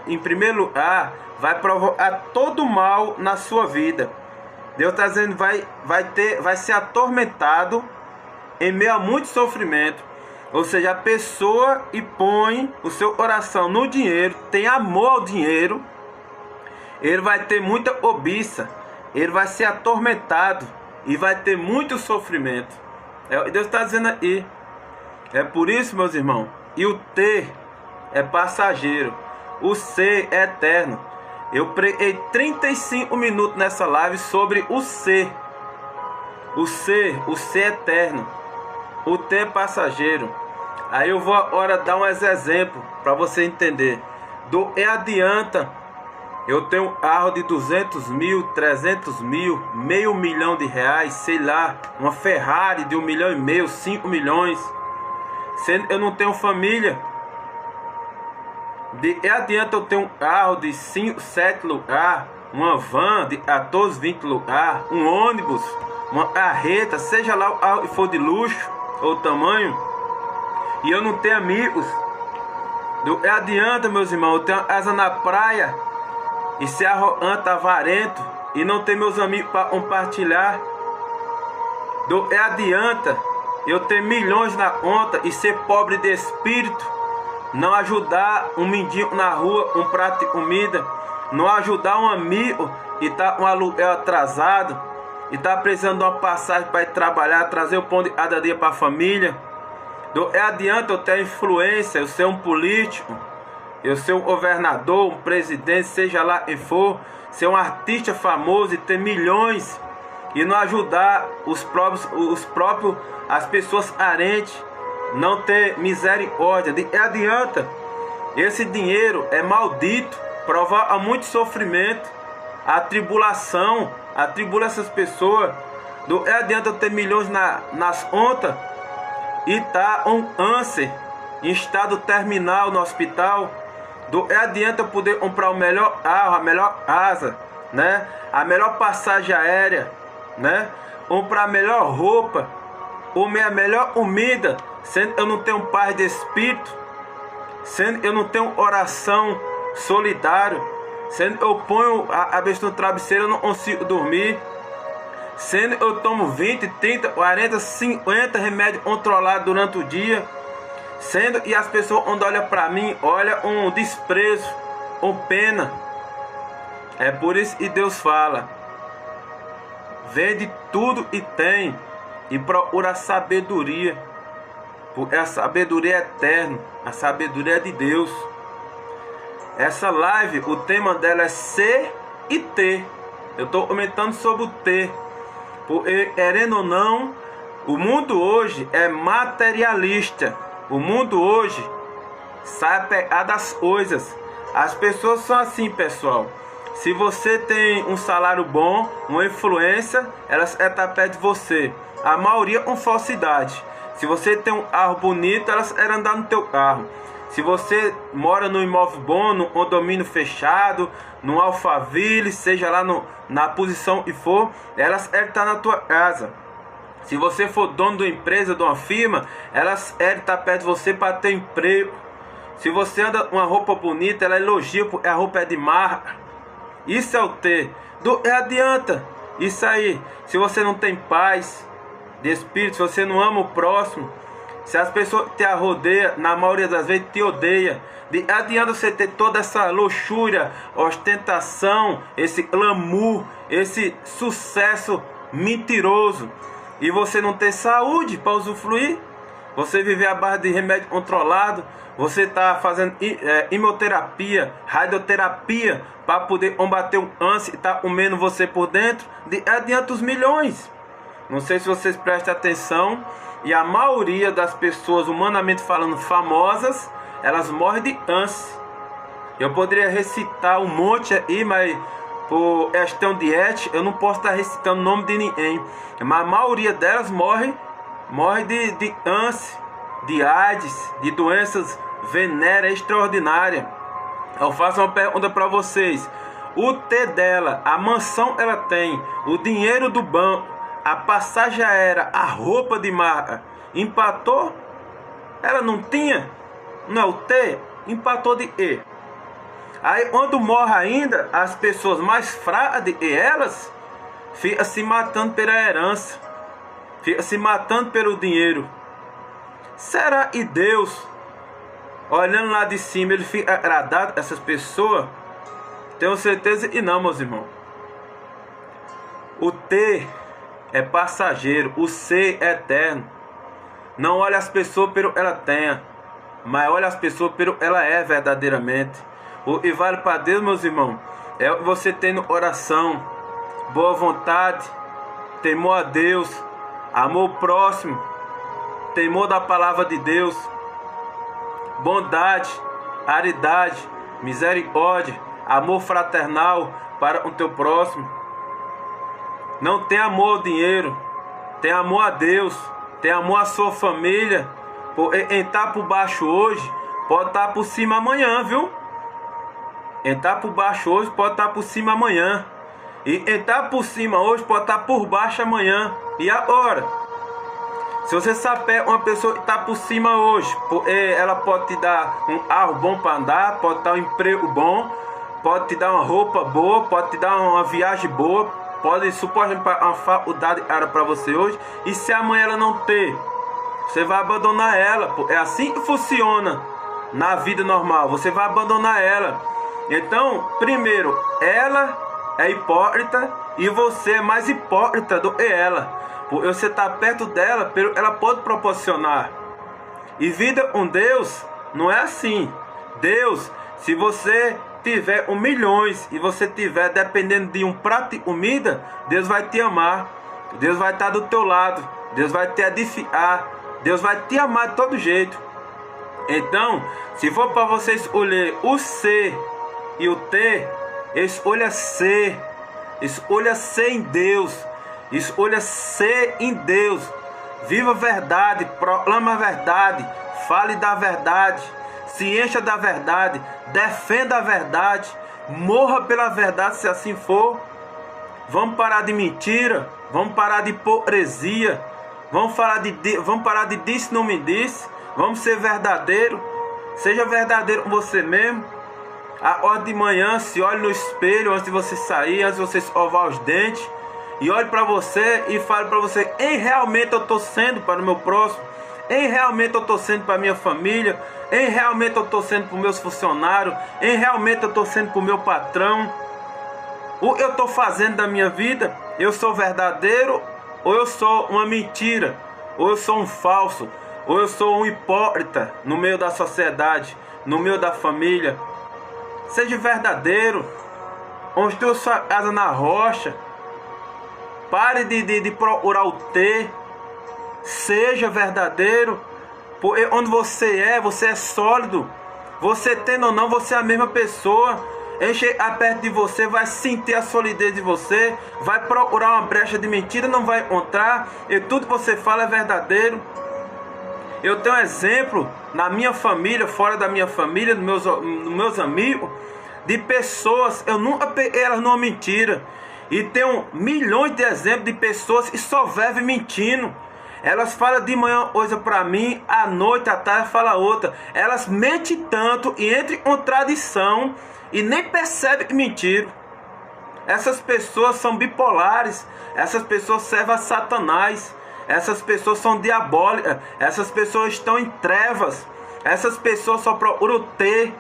em primeiro lugar, vai provocar todo o mal na sua vida. Deus está dizendo: vai ser atormentado em meio a muito sofrimento. Ou seja, a pessoa que põe o seu coração no dinheiro, tem amor ao dinheiro, ele vai ter muita cobiça, ele vai ser atormentado e vai ter muito sofrimento. Deus está dizendo aí. É por isso, meus irmãos, e o ter é passageiro, o ser é eterno. Eu preguei 35 minutos nessa live sobre o ser. O ser é eterno. O ter é passageiro. Aí eu vou agora dar um exemplo para você entender. Do que adianta eu ter um carro de 200 mil, 300 mil, R$500 mil, sei lá, uma Ferrari de 1,5 milhão, 5 milhões, sendo eu não tenho família? De que adianta eu ter um carro de 5, 7 lugares, uma van de 14, 20 lugares, um ônibus, uma carreta, seja lá o carro que for de luxo ou tamanho, e eu não tenho amigos? Do que adianta, meus irmãos, eu ter uma casa na praia e ser arrogante, avarento, e não ter meus amigos para compartilhar? Do que adianta eu ter milhões na conta e ser pobre de espírito, não ajudar um mendigo na rua, um prato de comida, não ajudar um amigo e tá com um aluguel atrasado e tá precisando de uma passagem para ir trabalhar, trazer o pão de cada dia para a família? É adianta eu ter influência, eu ser um político, eu ser um governador, um presidente, seja lá quem for, ser um artista famoso e ter milhões e não ajudar as pessoas carentes, não ter misericórdia. Adianta. Esse dinheiro é maldito, provoca muito sofrimento, a tribulação, atribula essas pessoas. Adianta eu ter milhões nas contas e tá um câncer em estado terminal no hospital. Adianta eu poder comprar o melhor carro, a melhor casa, né? A melhor passagem aérea, né? Comprar a melhor roupa, comer a melhor comida, sendo que eu não tenho paz de espírito, sendo que eu não tenho oração solidária, sendo que eu ponho a cabeça no travesseiro, eu não consigo dormir, sendo que eu tomo 20, 30, 40, 50 remédios controlados durante o dia, sendo que as pessoas quando olham para mim, olham um desprezo, com pena. É por isso que Deus fala: vende tudo e tem e procura a sabedoria, porque a sabedoria é eterna, a sabedoria é de Deus. Essa live, o tema dela é ser e ter. Eu estou comentando sobre o ter, porque querendo ou não, o mundo hoje é materialista. O mundo hoje sai apegado às coisas. As pessoas são assim, pessoal. Se você tem um salário bom, uma influência, elas estão perto de você. A maioria com falsidade. Se você tem um carro bonito, elas querem andar no teu carro. Se você mora num imóvel bom, num condomínio fechado, num Alphaville, seja lá na posição que for, elas querem estar na tua casa. Se você for dono de uma empresa, de uma firma, elas querem estar perto de você para ter emprego. Se você anda com uma roupa bonita, ela elogia porque a roupa é de marca. Isso é o ter. Adianta. Isso aí. Se você não tem paz de espírito, se você não ama o próximo, se as pessoas te rodeiam, na maioria das vezes te odeia. Adianta você ter toda essa luxúria, ostentação, esse glamour, esse sucesso mentiroso, e você não ter saúde para usufruir. Você viver à base de remédio controlado, você está fazendo quimioterapia, radioterapia para poder combater um câncer e está comendo você por dentro. Adianta os milhões. Não sei se vocês prestam atenção, e a maioria das pessoas, humanamente falando, famosas, elas morrem de câncer. Eu poderia recitar um monte aí, mas por questão de ética, eu não posso estar recitando o nome de ninguém. Mas a maioria delas morre de câncer, de AIDS, de doenças venéreas extraordinárias. Eu faço uma pergunta para vocês: o T dela, a mansão ela tem, o dinheiro do banco, a passagem aérea, a roupa de marca, empatou? Ela não tinha? Não, o T empatou de E. Aí quando morre ainda, as pessoas mais fracas de elas ficam se matando pela herança, fica se matando pelo dinheiro. Será que Deus, olhando lá de cima, ele fica agradado a essas pessoas? Tenho certeza que não, meus irmãos. O T é passageiro, o C é eterno. Não olha as pessoas pelo que ela tenha, mas olha as pessoas pelo que ela é verdadeiramente. O que vale para Deus, meus irmãos, é o que você tem no coração: boa vontade, temor a Deus, amor próximo, temor da palavra de Deus, bondade, caridade, misericórdia, amor fraternal para o teu próximo. Não tem amor ao dinheiro, tem amor a Deus, tem amor à sua família. Quem está por baixo hoje pode estar por cima amanhã, viu? Quem está por baixo hoje pode estar por cima amanhã. E quem está por cima hoje pode estar por baixo amanhã. E agora? Se você sabe uma pessoa que está por cima hoje, ela pode te dar um carro bom para andar, pode te dar um emprego bom, pode te dar uma roupa boa, pode te dar uma viagem boa, pode suportar uma faculdade cara para você hoje. E se amanhã ela não ter, você vai abandonar ela. É assim que funciona na vida normal. Você vai abandonar ela. Então, primeiro, ela é hipócrita e você é mais hipócrita do que ela. Porque você está perto dela, ela pode proporcionar. E vida com Deus não é assim. Deus, se você tiver milhões e você tiver dependendo de um prato de comida, Deus vai te amar. Deus vai estar do teu lado. Deus vai te edificar. Deus vai te amar de todo jeito. Então, se for para você escolher o ser e o ter, escolha ser. Escolha ser em Deus. Escolha ser em Deus. Viva a verdade, proclama a verdade, fale da verdade, se encha da verdade, defenda a verdade, morra pela verdade se assim for. Vamos parar de mentira, vamos parar de hipocrisia, vamos parar de disse não me disse, vamos ser verdadeiro. Seja verdadeiro com você mesmo. A hora de manhã, se olhe no espelho antes de você sair, antes de você escovar os dentes, e olhe para você e fale para você: em realmente eu estou sendo para o meu próximo, em realmente eu estou sendo para a minha família, em realmente eu estou sendo para os meus funcionários, em realmente eu estou sendo para o meu patrão. O que eu estou fazendo da minha vida? Eu sou verdadeiro ou eu sou uma mentira? Ou eu sou um falso? Ou eu sou um hipócrita no meio da sociedade, no meio da família? Seja verdadeiro. Construa sua casa na rocha. Pare de procurar o ter. Seja verdadeiro. Porque onde você é sólido. Você tendo ou não, você é a mesma pessoa. Chegar perto de você, vai sentir a solidez de você. Vai procurar uma brecha de mentira, não vai encontrar. E tudo que você fala é verdadeiro. Eu tenho um exemplo na minha família, fora da minha família, nos meus amigos, de pessoas, eu nunca peguei elas numa mentira. E tenho milhões de exemplos de pessoas que só vivem mentindo. Elas falam de manhã uma coisa para mim, à noite, à tarde fala outra. Elas mentem tanto e entram em contradição e nem percebem que mentiram. Essas pessoas são bipolares. Essas pessoas servem a Satanás. Essas pessoas são diabólicas. Essas pessoas estão em trevas. Essas pessoas só procuram ter.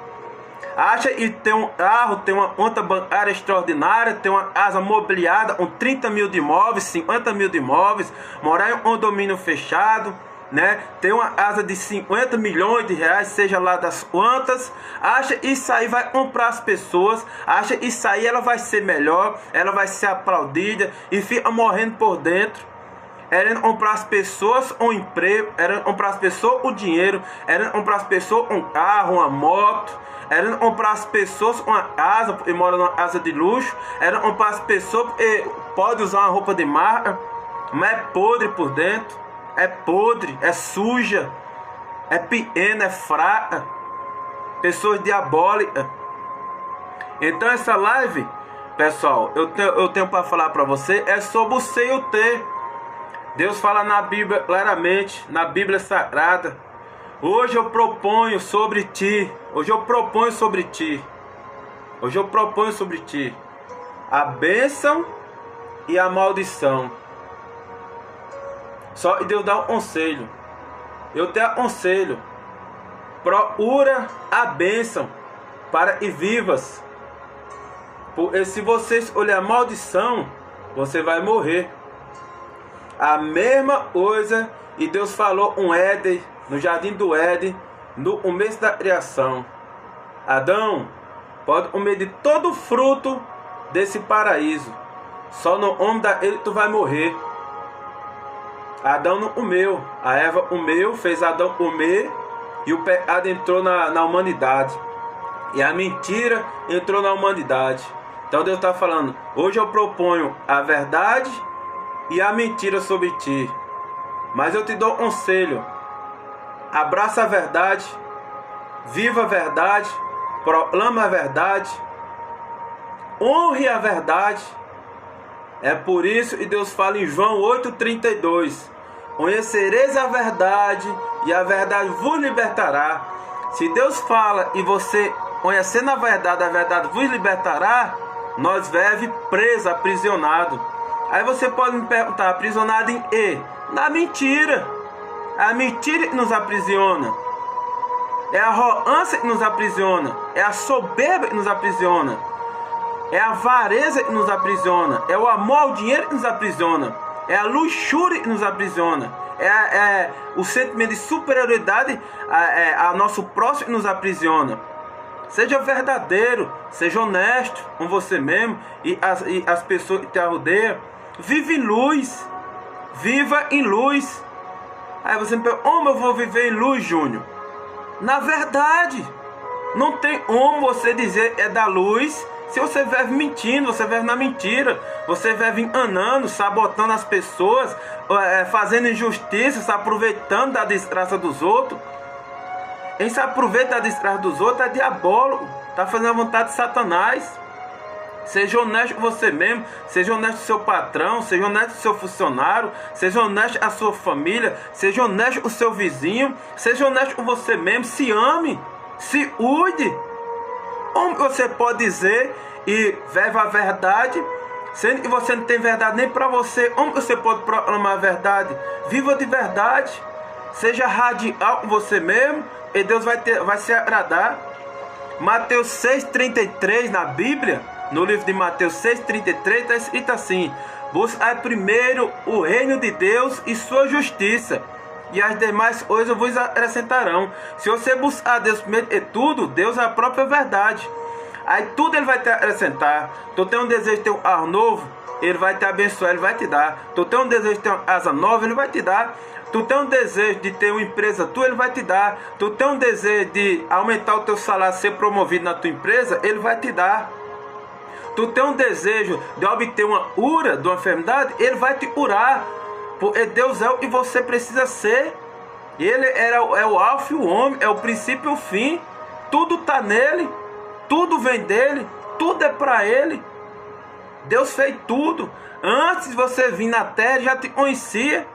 Acha que tem um carro, tem uma conta bancária extraordinária, tem uma casa mobiliada com 30 mil de imóveis, 50 mil de imóveis, morar em um condomínio fechado, né? Tem uma casa de 50 milhões de reais, seja lá das quantas. Acha que isso aí vai comprar as pessoas. Acha que isso aí ela vai ser melhor, ela vai ser aplaudida e fica morrendo por dentro. Era comprar as pessoas um emprego, era comprar as pessoas o dinheiro, era comprar as pessoas um carro, uma moto, era comprar as pessoas uma casa, porque mora numa casa de luxo, era comprar as pessoas porque pode usar uma roupa de marca, mas é podre por dentro, é podre, é suja, é pequena, é fraca, pessoas diabólicas. Então essa live, pessoal, eu tenho para falar para você é sobre o ser e o ter. Deus fala na Bíblia claramente, na Bíblia Sagrada. Hoje eu proponho sobre ti. Hoje eu proponho sobre ti. Hoje eu proponho sobre ti a bênção e a maldição. Só que Deus dá um conselho. Eu te aconselho. Procura a bênção para que vivas. Porque se você escolher a maldição, você vai morrer. A mesma coisa e Deus falou um Éden, no jardim do Éden, no começo da criação. Adão, pode comer de todo o fruto desse paraíso, só no homem daquele tu vai morrer. Adão não comeu, a Eva comeu, fez Adão comer, e o pecado entrou na humanidade, e a mentira entrou na humanidade. Então Deus está falando: hoje eu proponho a verdade e a mentira sobre ti, mas eu te dou um conselho: abraça a verdade, viva a verdade, proclama a verdade, honre a verdade. É por isso que Deus fala em João 8,32: conhecereis a verdade e a verdade vos libertará. Se Deus fala e você conhecendo a verdade vos libertará, nós vive preso, aprisionado. Aí você pode me perguntar: aprisionado em quê? Na mentira. É a mentira que nos aprisiona. É a arrogância que nos aprisiona. É a soberba que nos aprisiona. É a avareza que nos aprisiona. É o amor ao dinheiro que nos aprisiona. É a luxúria que nos aprisiona. O sentimento de superioridade a nosso próximo nos aprisiona. Seja verdadeiro, seja honesto com você mesmo e as pessoas que te rodeiam. Vive em luz. Viva em luz. Aí você me pergunta, como eu vou viver em luz, Júnior? Na verdade, não tem como você dizer é da luz se você vive mentindo, você vive na mentira, você vive enganando, sabotando as pessoas, fazendo injustiça, se aproveitando da desgraça dos outros. Quem se aproveita da desgraça dos outros é diabólico, está fazendo a vontade de Satanás. Seja honesto com você mesmo, seja honesto com seu patrão, seja honesto com seu funcionário, seja honesto com a sua família, seja honesto com o seu vizinho, seja honesto com você mesmo, se ame, se cuide. Como você pode dizer e vive a verdade, sendo que você não tem verdade nem para você? Como você pode proclamar a verdade? Viva de verdade, seja radical com você mesmo, e Deus vai se agradar. Mateus 6,33 na Bíblia, no livro de Mateus 6,33 está escrito assim: buscai primeiro o reino de Deus e sua justiça, e as demais coisas vos acrescentarão. Se você buscar Deus primeiro e tudo, Deus é a própria verdade. Aí tudo Ele vai te acrescentar. Tu tem um desejo de ter um carro novo, Ele vai te abençoar, Ele vai te dar. Tu tem um desejo de ter uma casa nova, Ele vai te dar. Tu tem um desejo de ter uma empresa tua, Ele vai te dar. Tu tem um desejo de aumentar o teu salário, ser promovido na tua empresa, Ele vai te dar. Tu tem um desejo de obter uma cura de uma enfermidade, Ele vai te curar. Porque Deus é o que você precisa ser. Ele é o alfa e o ômega, é o princípio e o fim. Tudo está nele, tudo vem dele, tudo é para Ele. Deus fez tudo. Antes de você vir na terra, Ele já te conhecia.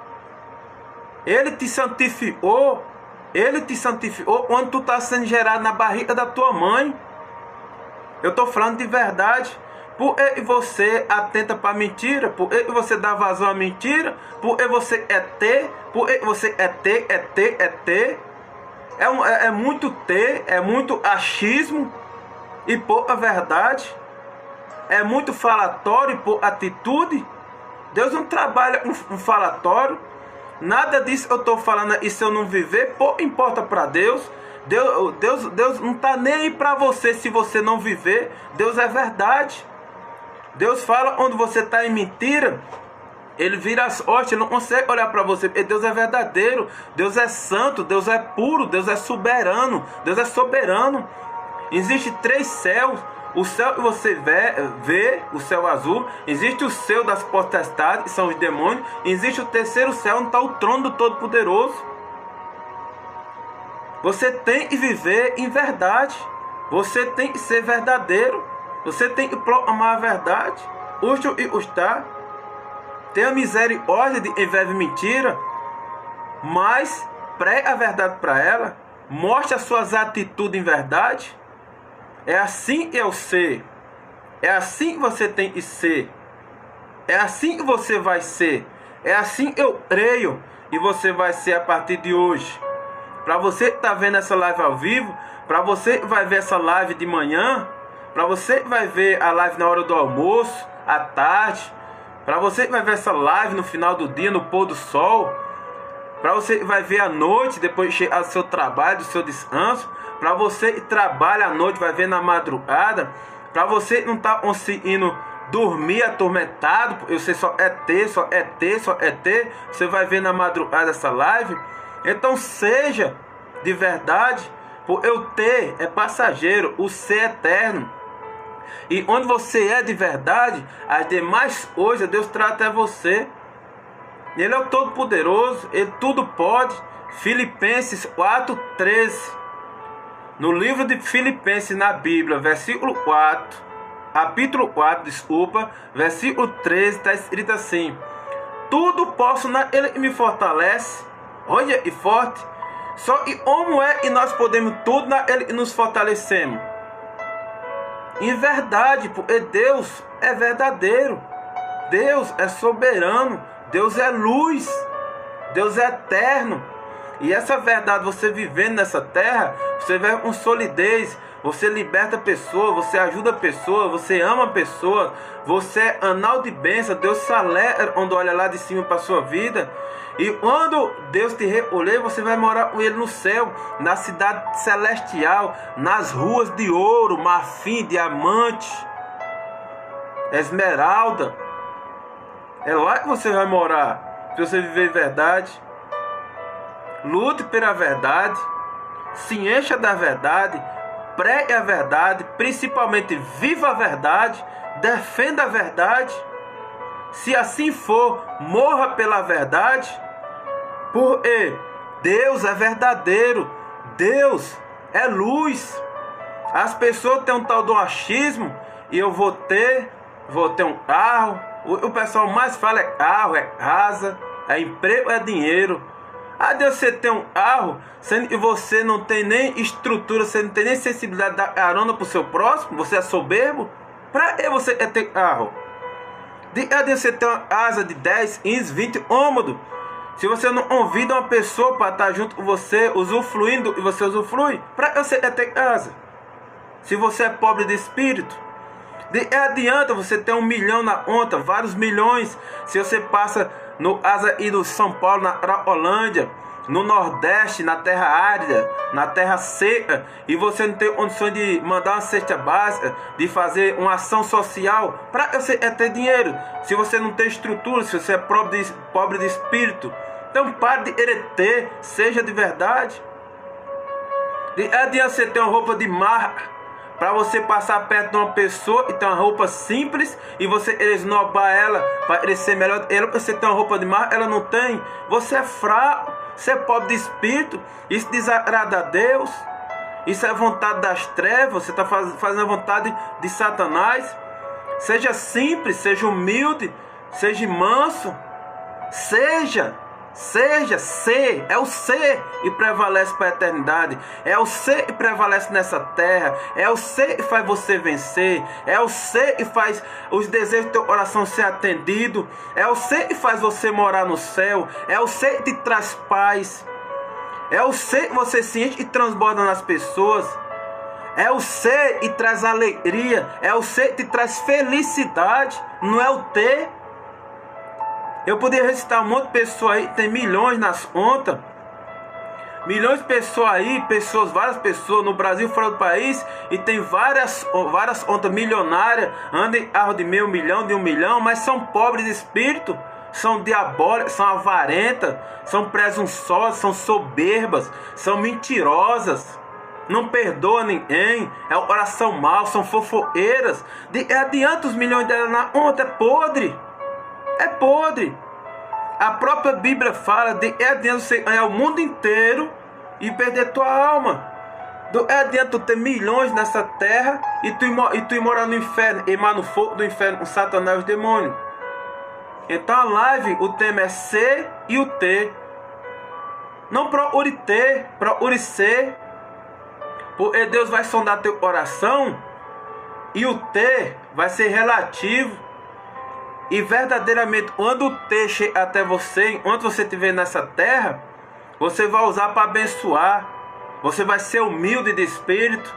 Ele te santificou. Ele te santificou quando tu está sendo gerado na barriga da tua mãe. Eu estou falando de verdade. Por que você atenta para a mentira? Por que você dá vazão à mentira? Por que você é ter? Por que você é ter? É muito ter, é muito achismo e pouca verdade. É muito falatório e pouca atitude. Deus não trabalha com falatório. Nada disso eu estou falando, e se eu não viver, pouco importa para Deus. Deus não está nem aí para você se você não viver. Deus é verdade. Deus fala onde você está em mentira. Ele vira as costas, ele não consegue olhar para você, porque Deus é verdadeiro. Deus é santo, Deus é puro, Deus é soberano. Deus é soberano. Existem 3 céus. O céu que você vê, o céu azul. Existe o céu das potestades, que são os demônios. Existe o 3º céu, onde está o trono do Todo-Poderoso. Você tem que viver em verdade. Você tem que ser verdadeiro. Você tem que proclamar a verdade. Justo e justar. Tenha misericórdia de quem vive mentira, mas pregue a verdade para ela. Mostre as suas atitudes em verdade. É assim que eu ser. É assim que você tem que ser. É assim que você vai ser. É assim que eu creio e você vai ser a partir de hoje. Para você que está vendo essa live ao vivo, para você que vai ver essa live de manhã, para você que vai ver a live na hora do almoço, à tarde, para você que vai ver essa live no final do dia, no pôr do sol, para você que vai ver à noite, depois de chegar do seu trabalho, do seu descanso, para você que trabalha à noite, vai ver na madrugada, para você que não está conseguindo dormir atormentado, você só é ter, você vai ver na madrugada essa live. Então seja de verdade, porque o ter é passageiro, o ser é eterno. E onde você é de verdade, as demais coisas Deus trata a você. Ele é o Todo-Poderoso, Ele tudo pode. Filipenses 4:13. No livro de Filipenses na Bíblia, capítulo 4, versículo 13, está escrito assim: tudo posso naquele que me fortalece. Olha, e forte. Só que como é que nós podemos tudo naquele que nos fortalecemos? Em verdade, porque Deus é verdadeiro. Deus é soberano. Deus é luz. Deus é eterno. E essa verdade, você vivendo nessa terra, você vai com solidez, você liberta a pessoa, você ajuda a pessoa, você ama a pessoa, você é anal de bênção. Deus se alegra quando olha lá de cima para a sua vida. E quando Deus te recolher, você vai morar com Ele no céu, na cidade celestial, nas ruas de ouro, marfim, diamante, esmeralda. É lá que você vai morar, se você viver em verdade. Lute pela verdade, se encha da verdade, pregue a verdade, principalmente viva a verdade, defenda a verdade. Se assim for, morra pela verdade, porque Deus é verdadeiro, Deus é luz. As pessoas têm um tal do achismo, e eu vou ter um carro. O pessoal mais fala é carro, é casa, é emprego, é dinheiro. Ah, Deus, você tem um carro, sendo que você não tem nem estrutura, você não tem nem sensibilidade de dar carona para o seu próximo, você é soberbo? Para que você quer ter carro? Deus, você tem uma casa de 10, 15, 20 cômodos. Se você não convida uma pessoa para estar junto com você, usufruindo, e você usufrui, para que você quer ter casa? Se você é pobre de espírito, adianta você ter 1 milhão na conta, vários milhões. Se você passa no asa e do São Paulo, na Holândia, no Nordeste, na terra árida, na terra seca, e você não tem condições de mandar uma cesta básica, de fazer uma ação social, para você ter dinheiro. Se você não tem estrutura, se você é pobre de espírito, então pare de querer ter, seja de verdade. Adianta você ter uma roupa de marca, para você passar perto de uma pessoa e ter uma roupa simples, e você esnobar ela para ele ser melhor. Você tem uma roupa de marca, ela não tem. Você é fraco, você é pobre de espírito. Isso desagrada a Deus. Isso é vontade das trevas. Você está fazendo a vontade de Satanás. Seja simples, seja humilde, seja manso. Seja, é o ser e prevalece para a eternidade. É o ser que prevalece nessa terra. É o ser que faz você vencer. É o ser que faz os desejos do teu coração ser atendido. É o ser que faz você morar no céu. É o ser que te traz paz. É o ser que você se enche e transborda nas pessoas. É o ser que traz alegria. É o ser que te traz felicidade. Não é o ter. Eu poderia recitar um monte de pessoas aí, tem milhões nas contas. Milhões de pessoas aí, várias pessoas no Brasil, fora do país, e tem várias contas milionárias, andam em carro de meio milhão, de 1 milhão, mas são pobres de espírito, são diabólicas, são avarentas, são presunçosas, são soberbas, são mentirosas, não perdoa ninguém, é o coração mau, são fofoqueiras. Adianta os milhões dela na conta, é podre. É podre. A própria Bíblia fala de adianta você ganhar o mundo inteiro e perder tua alma. É adianta tu ter milhões nessa terra e tu ir morar no inferno, queimar no fogo do inferno com Satanás e os demônios. Então a live, o tema é ser e o ter. Não procure ter, procure ser. Porque Deus vai sondar teu coração e o ter vai ser relativo. E verdadeiramente, quando o ter chega até você, enquanto você estiver nessa terra, você vai usar para abençoar. Você vai ser humilde de espírito.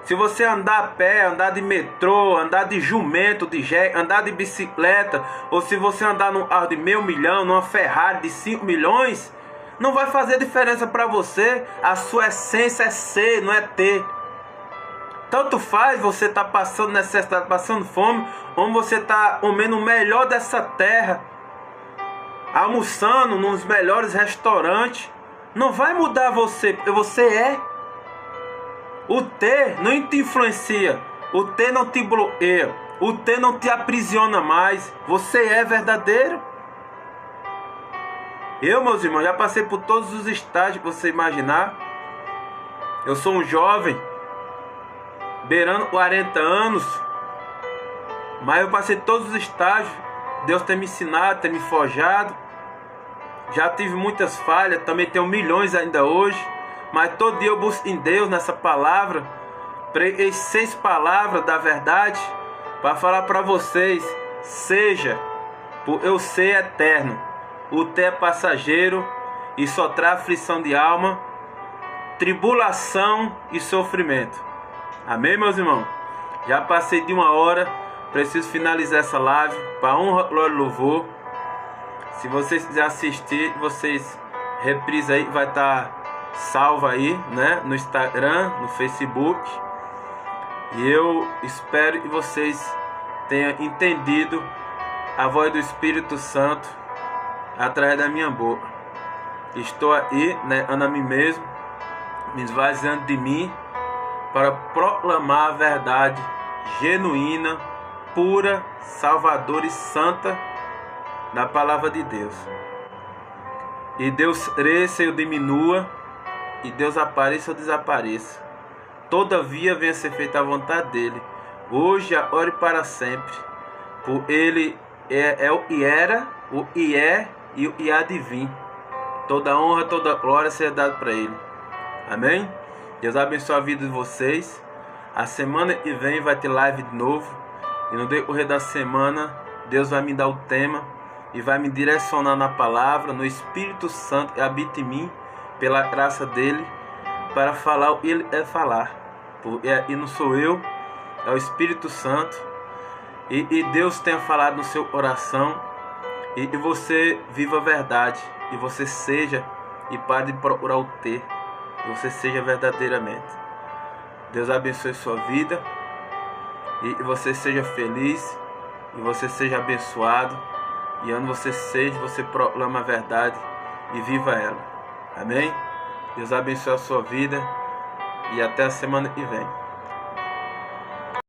Se você andar a pé, andar de metrô, andar de jumento, de jegue, andar de bicicleta, ou se você andar num carro de 500 mil, numa Ferrari de 5 milhões, não vai fazer diferença para você. A sua essência é ser, não é ter. Tanto faz você estar passando necessidade, passando fome, ou você está comendo o melhor dessa terra, almoçando nos melhores restaurantes. Não vai mudar você, porque você é. O ter não te influencia, o ter não te bloqueia, o ter não te aprisiona mais. Você é verdadeiro. Eu, meus irmãos, já passei por todos os estágios que você imaginar. Eu sou um jovem, beirando 40 anos, mas eu passei todos os estágios. Deus tem me ensinado, tem me forjado. Já tive muitas falhas, também tenho milhões ainda hoje, mas todo dia eu busco em Deus, nessa palavra. Preguei 6 palavras da verdade para falar para vocês: seja, por eu ser eterno. O ter é passageiro e só traz aflição de alma, tribulação e sofrimento. Amém, meus irmãos? Já passei de 1 hora. Preciso finalizar essa live para honra, glória e louvor. Se vocês quiserem assistir, vocês reprisa aí, vai estar salva aí, né? No Instagram, no Facebook. E eu espero que vocês tenham entendido a voz do Espírito Santo através da minha boca. Estou aí, negando a mim mesmo, me esvaziando de mim, para proclamar a verdade genuína, pura, salvadora e santa da palavra de Deus. E Deus cresça e eu diminua, e Deus apareça ou desapareça. Todavia venha ser feita a vontade dele, hoje, agora e para sempre. Por ele é o que era, o que é e o que há de vir. Toda honra, toda glória seja dada para ele. Amém? Deus abençoe a vida de vocês. A semana que vem vai ter live de novo. E no decorrer da semana, Deus vai me dar o tema e vai me direcionar na palavra, no Espírito Santo que habita em mim, pela graça dele, para falar o que ele é falar. E não sou eu, é o Espírito Santo. E Deus tenha falado no seu coração. E você viva a verdade. E você seja, e pare de procurar o ter. E você seja verdadeiramente. Deus abençoe sua vida. E você seja feliz. E você seja abençoado. E onde você seja, você proclama a verdade. E viva ela. Amém? Deus abençoe a sua vida. E até a semana que vem.